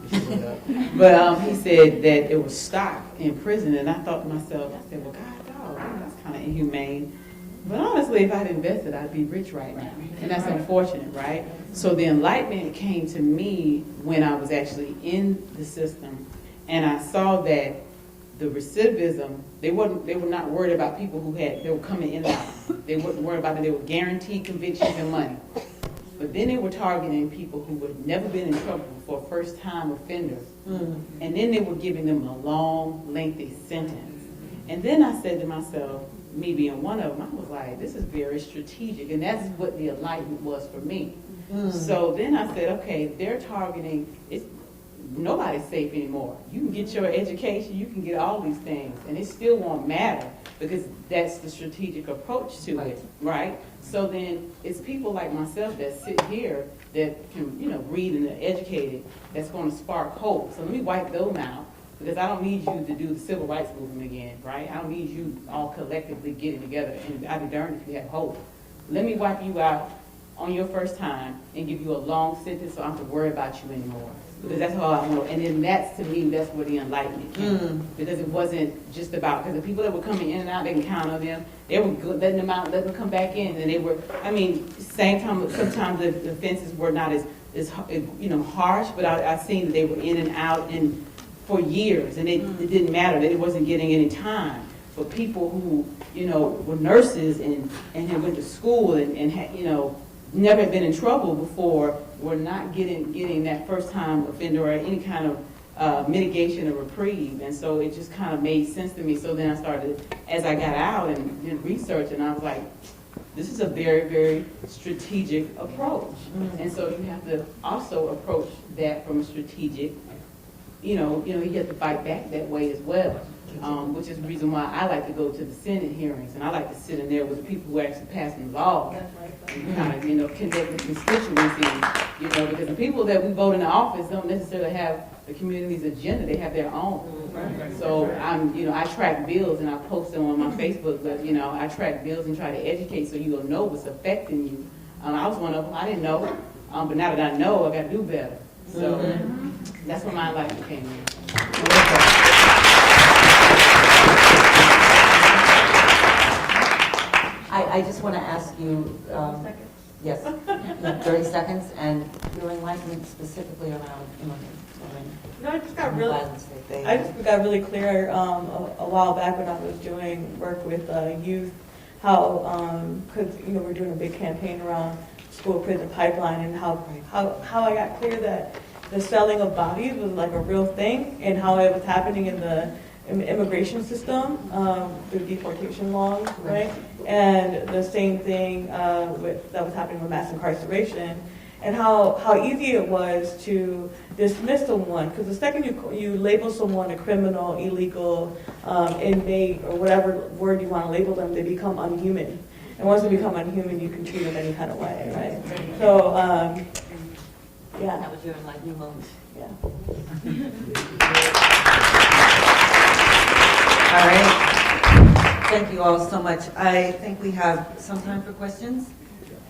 but he said that it was stock in prison, and I thought to myself, I said, well, God, that's kind of inhumane. But honestly, if I'd invested, I'd be rich right now, and that's unfortunate, right? So the enlightenment came to me when I was actually in the system, and I saw that the recidivism, they were not worried about people they were coming in and out. They weren't worried about it. They were guaranteed convictions and money. But then they were targeting people who had never been in trouble before, first-time offenders. Mm-hmm. And then they were giving them a long, lengthy sentence. And then I said to myself, me being one of them, I was like, this is very strategic. And that's what the enlightenment was for me. Mm-hmm. So then I said, okay, they're targeting, nobody's safe anymore. You can get your education, you can get all these things, and it still won't matter, because that's the strategic approach to it, right? So then it's people like myself that sit here that can, read and are educated, that's going to spark hope. So let me wipe those out, because I don't need you to do the civil rights movement again, right? I don't need you all collectively getting together, and I'd be darned if you have hope. Let me wipe you out on your first time and give you a long sentence so I don't have to worry about you anymore. Because that's all I want. And then that's, to me, that's where the enlightenment came. Because it wasn't just about, because the people that were coming in and out, they can count on them. They were good, letting them out, letting them come back in. And they were, same time, sometimes the offenses were not as harsh, but I've seen that they were in and out and for years. And it didn't matter, that it wasn't getting any time. But people who, were nurses and had went to school and had, never had been in trouble before, were not getting that first-time offender or any kind of mitigation or reprieve. And so it just kind of made sense to me. So then I started, as I got out and did research, and I was like, this is a very, very strategic approach. And so you have to also approach that from a strategic, you have to fight back that way as well. which is the reason why I like to go to the Senate hearings, and I like to sit in there with the people who actually passing laws and kind of, connect with constituencies, because the people that we vote in the office don't necessarily have the community's agenda, they have their own. So I track bills and I post them on my Facebook, but I track bills and try to educate so you'll know what's affecting you. I was one of them, I didn't know, but now that I know, I got to do better. So that's where my life came in. I just want to ask you, yes, 30 seconds, and your enlightenment specifically around immigrants. No, I just got really clear a while back when I was doing work with youth, how because we're doing a big campaign around school prison pipeline, and how I got clear that the selling of bodies was like a real thing, and how it was happening in the immigration system through deportation laws, right? And the same thing that was happening with mass incarceration, and how easy it was to dismiss someone, because the second you label someone a criminal, illegal, inmate, or whatever word you want to label them, they become unhuman. And once they become unhuman, you can treat them any kind of way, right? So, yeah. That was your enlightening moment. Yeah. All right. Thank you all so much. I think we have some time for questions.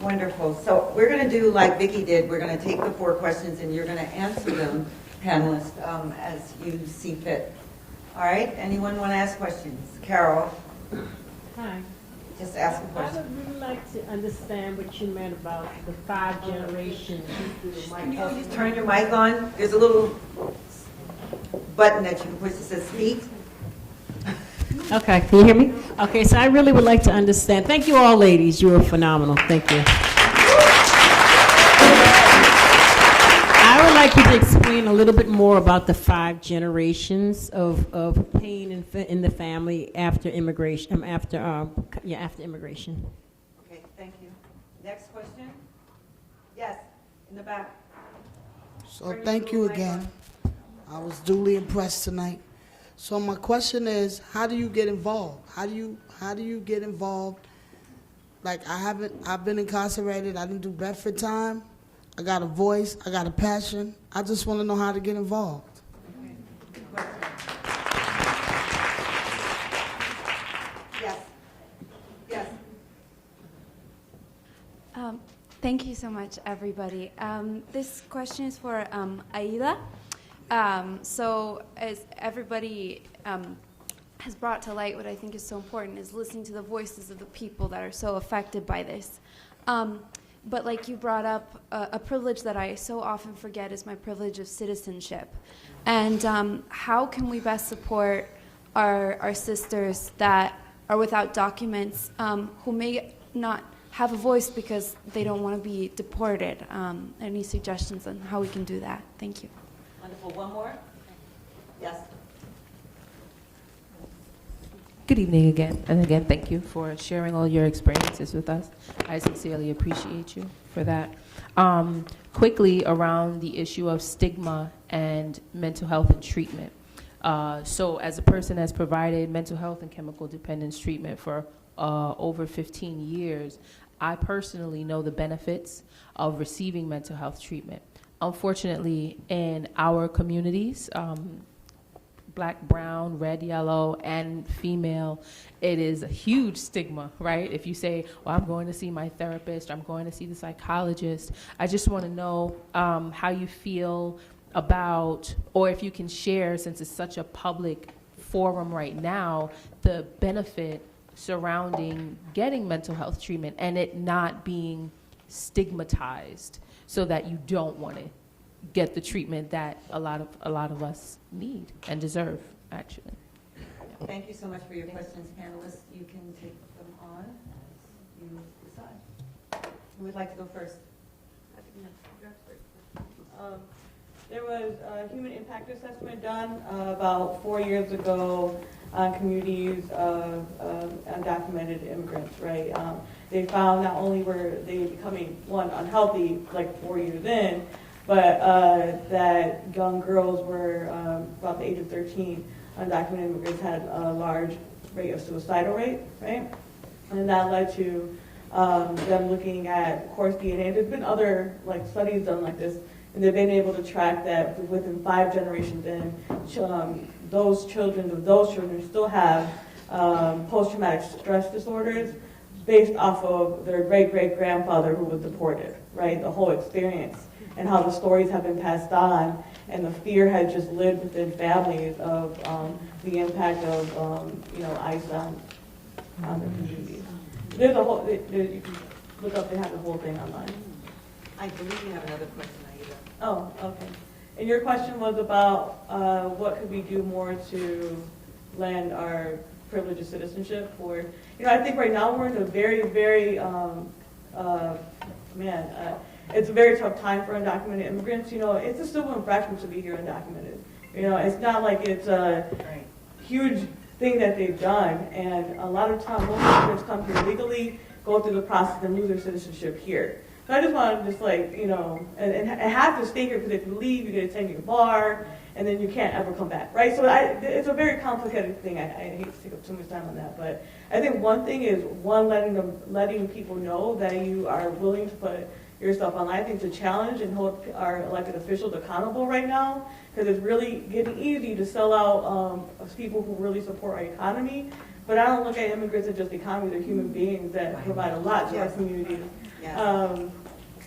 Wonderful. So we're going to do like Vicki did. We're going to take the 4 questions and you're going to answer them, panelists, as you see fit. All right. Anyone want to ask questions? Carol. Hi. Just ask a question. I would really like to understand what you meant about the 5 generations. Can you just turn your mic on? There's a little button that you can push that says speak. Okay, can you hear me? Okay, so I really would like to understand. Thank you all, ladies. You were phenomenal. Thank you. I would like you to explain a little bit more about the 5 generations of pain in the family after immigration. After immigration. Okay, thank you. Next question. Yes, in the back. So thank you again. I was duly impressed tonight. So my question is, how do you get involved? How do you get involved? Like I've been incarcerated. I didn't do Bedford time. I got a voice. I got a passion. I just want to know how to get involved. Yes. Yes. Thank you so much, everybody. This question is for Aida. So as everybody has brought to light, what I think is so important is listening to the voices of the people that are so affected by this. But like you brought up, a privilege that I so often forget is my privilege of citizenship. And how can we best support our sisters that are without documents, who may not have a voice because they don't want to be deported? Any suggestions on how we can do that? Thank you. Wonderful. One more? Yes. Good evening again, and again, thank you for sharing all your experiences with us. I sincerely appreciate you for that. Quickly, around the issue of stigma and mental health and treatment. So as a person that's provided mental health and chemical dependence treatment for over 15 years, I personally know the benefits of receiving mental health treatment. Unfortunately, in our communities, Black, brown, red, yellow, and female, it is a huge stigma, right? If you say, well, I'm going to see my therapist, or I'm going to see the psychologist, I just want to know how you feel about, or if you can share, since it's such a public forum right now, the benefit surrounding getting mental health treatment and it not being stigmatized so that you don't want to get the treatment that a lot of us need and deserve, actually. Thank you so much for your questions, panelists. You can take them on as you decide. Who would like to go first? There was a human impact assessment done about 4 years ago on communities of undocumented immigrants, right? They found not only were they becoming, one, unhealthy like 4 years in, but that young girls were about the age of 13 undocumented immigrants had a large rate of suicidal rate, right? And that led to them looking at course DNA. There's been other studies done like this, and they've been able to track that within 5 generations in, those children still have post-traumatic stress disorders based off of their great-great-grandfather who was deported, right? The whole experience and how the stories have been passed on, and the fear had just lived within families of the impact of ICE on their communities. There's a whole, you can look up, they have the whole thing online. I believe you have another question, Aida. Oh, okay. And your question was about what could we do more to lend our privilege of citizenship for, I think right now we're in a very, very, it's a very tough time for undocumented immigrants. It's a civil infraction to be here undocumented. It's not like it's a huge thing that they've done, and a lot of times most immigrants come here legally, go through the process and lose their citizenship here. So I just want to and have to stay here, because if you leave, you get a 10-year bar, and then you can't ever come back, right? So it's a very complicated thing. I hate to take up too much time on that, but I think one thing is letting people know that you are willing to put yourself online. I think it's a challenge and hold our elected officials accountable right now, because it's really getting easy to sell out people who really support our economy. But I don't look at immigrants as just economy. They're human beings that provide a lot to our communities.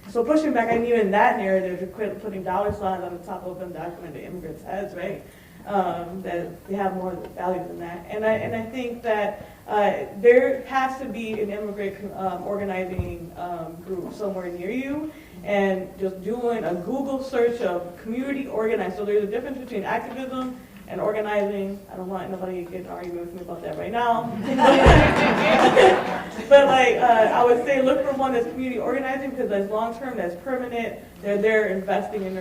So pushing back on even that narrative, to quit putting dollar signs on the top of undocumented immigrants' heads, right? That they have more value than that. And I think that there has to be an immigrant organizing group somewhere near you, and just doing a Google search of community organized. So there's a difference between activism and organizing. I don't want anybody to get an argument with me about that right now. But I would say look for one that's community organizing, because that's long term, that's permanent. They're there investing in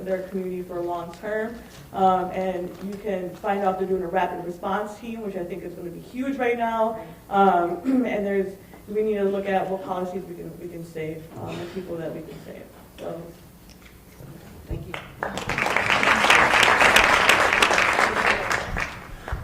their community for long term. And you can find out they're doing a rapid response team, which I think is going to be huge right now. And we need to look at what policies we can save, and people that we can save. So, thank you.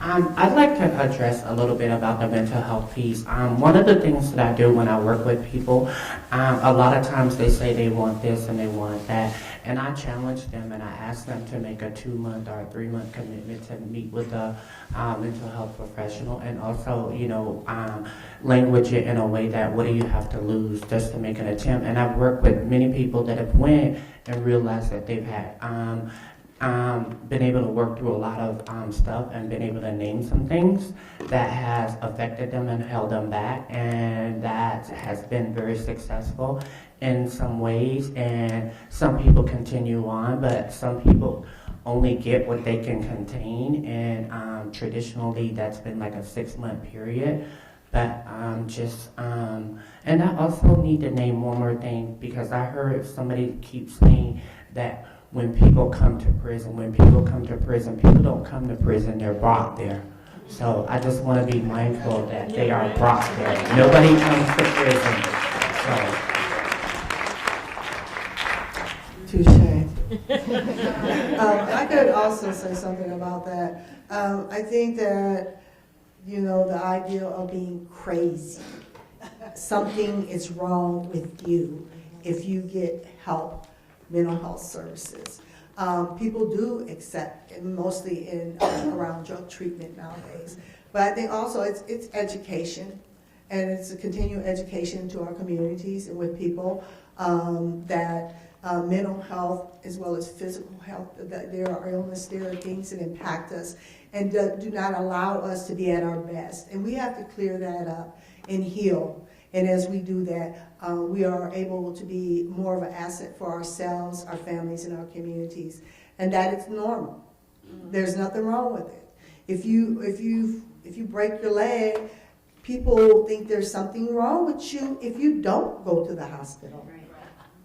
I'd like to address a little bit about the mental health piece. One of the things that I do when I work with people, a lot of times they say they want this and they want that, and I challenge them and I ask them to make a 2-month or a 3-month commitment to meet with a mental health professional, and also, language it in a way that what do you have to lose just to make an attempt. And I've worked with many people that have went and realized that they've had been able to work through a lot of stuff, and been able to name some things that has affected them and held them back, and that has been very successful in some ways. And some people continue on, but some people only get what they can contain, and traditionally that's been like a 6-month period. But and I also need to name one more thing, because I heard somebody keep saying that when people come to prison, people don't come to prison, they're brought there. So I just want to be mindful that they are brought there. Nobody comes to prison. Touche. I could also say something about that. I think that, the idea of being crazy, something is wrong with you if you get help, mental health services. People do accept, mostly around drug treatment nowadays. But I think also it's education, and it's a continual education to our communities and with people that mental health as well as physical health, that there are illness, there are things that impact us and do not allow us to be at our best. And we have to clear that up and heal. And as we do that, we are able to be more of an asset for ourselves, our families, and our communities. And that it's normal. There's nothing wrong with it. If you break your leg, people think there's something wrong with you if you don't go to the hospital.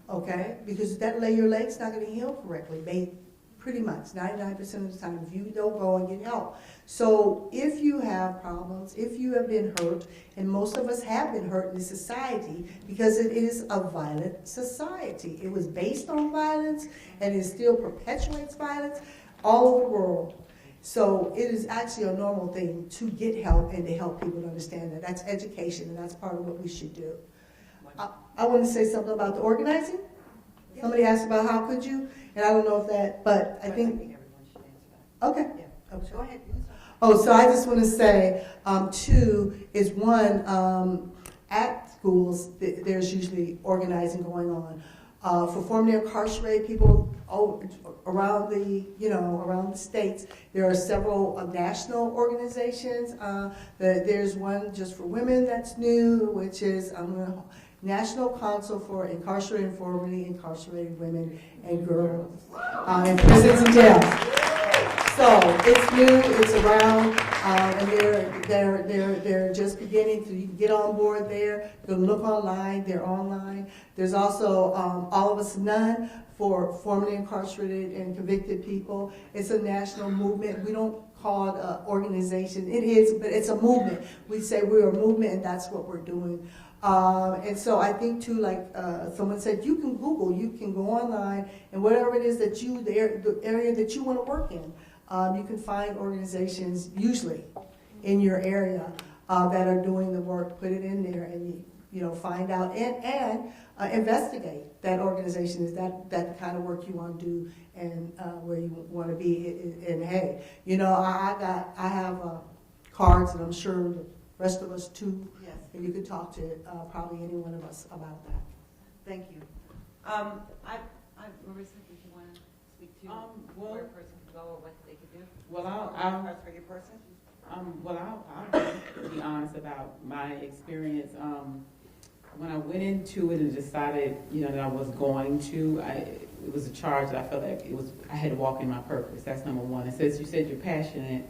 Okay? Because your leg's not going to heal correctly. Pretty much, 99% of the time, if you don't go and get help. So if you have problems, if you have been hurt, and most of us have been hurt in this society, because it is a violent society. It was based on violence, and it still perpetuates violence all over the world. So it is actually a normal thing to get help and to help people to understand that. That's education, and that's part of what we should do. I want to say something about the organizing. Somebody asked about how could you, and I don't know if that, but I think everyone should answer that. Okay. Yeah. Okay. Go ahead. Oh, so I just want to say, two is one, at schools, there's usually organizing going on. For formerly incarcerated people around the states, there are several national organizations. There's one just for women that's new, which is National Council for Incarcerated and Formerly Incarcerated Women and Girls in prisons and jails. So it's new, it's around, and they're just beginning to get on board there. You can look online, they're online. There's also All of Us None for formerly incarcerated and convicted people. It's a national movement. We don't call it an organization. It is, but it's a movement. We say we're a movement, and that's what we're doing. And so I think too, like someone said, you can Google, you can go online, and whatever it is that the area that you want to work in, you can find organizations usually in your area that are doing the work. Put it in there, and find out and investigate that organization. Is that the kind of work you want to do, and where you want to be? And hey, I have cards, and I'm sure the rest of us too. Yes. And you could talk to probably any one of us about that. Thank you. Marissa, did you want to speak to where a person could go or what they could do? Well, I'll be honest about my experience. When I went into it and decided, that I was going to, it was a charge that I felt like I had to walk in my purpose. That's number one. It says, you said you're passionate,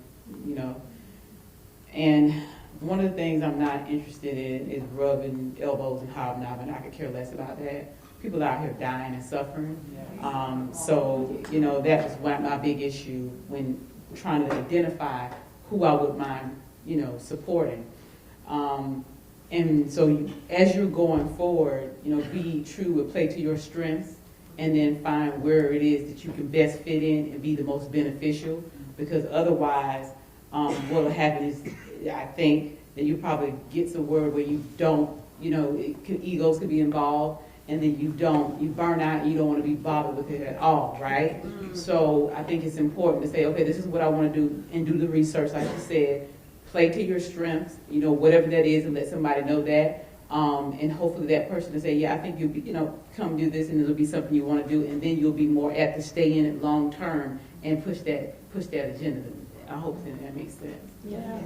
and one of the things I'm not interested in is rubbing elbows and hobnobbing. I could care less about that. People out here dying and suffering. So, that was my big issue when trying to identify who I would mind, supporting. And so as you're going forward, be true and play to your strengths, and then find where it is that you can best fit in and be the most beneficial. Because otherwise, what will happen is, I think, that you probably get to a word where you don't, egos could be involved, and then you burn out, and you don't want to be bothered with it at all, right? Mm-hmm. So I think it's important to say, okay, this is what I want to do, and do the research, like you said. Play to your strengths, whatever that is, and let somebody know that. And hopefully that person will say, yeah, I think you'll be, come do this, and it'll be something you want to do, and then you'll be more apt to stay in it long term and push that agenda. I hope that makes sense. Yeah.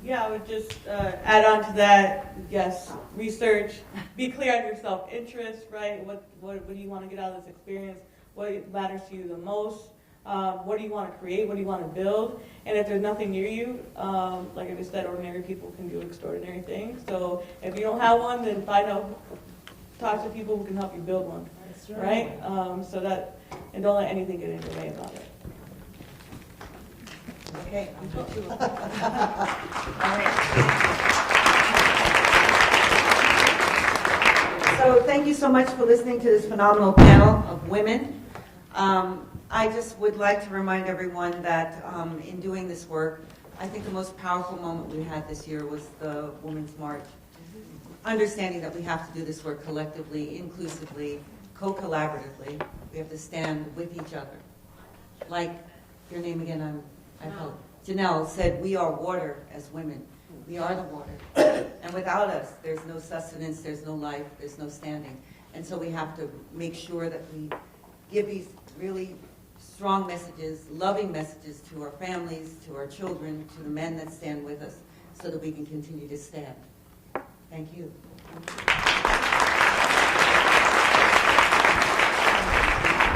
Yeah, I would just add on to that. Yes, research. Be clear on your self-interest, right? What do you want to get out of this experience? What matters to you the most? What do you want to create? What do you want to build? And if there's nothing near you, like I just said, ordinary people can do extraordinary things. So if you don't have one, then talk to people who can help you build one. That's right. And don't let anything get in your way about it. Okay. So thank you so much for listening to this phenomenal panel of women. I just would like to remind everyone that in doing this work, I think the most powerful moment we had this year was the Women's March. Understanding that we have to do this work collectively, inclusively, co-collaboratively. We have to stand with each other. Like your name again, I hope. Janelle said, we are water as women. We are the water. And without us, there's no sustenance, there's no life, there's no standing. And so we have to make sure that we give these really strong messages, loving messages to our families, to our children, to the men that stand with us, so that we can continue to stand. Thank you.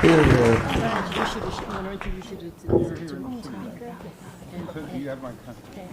Do you have my contact?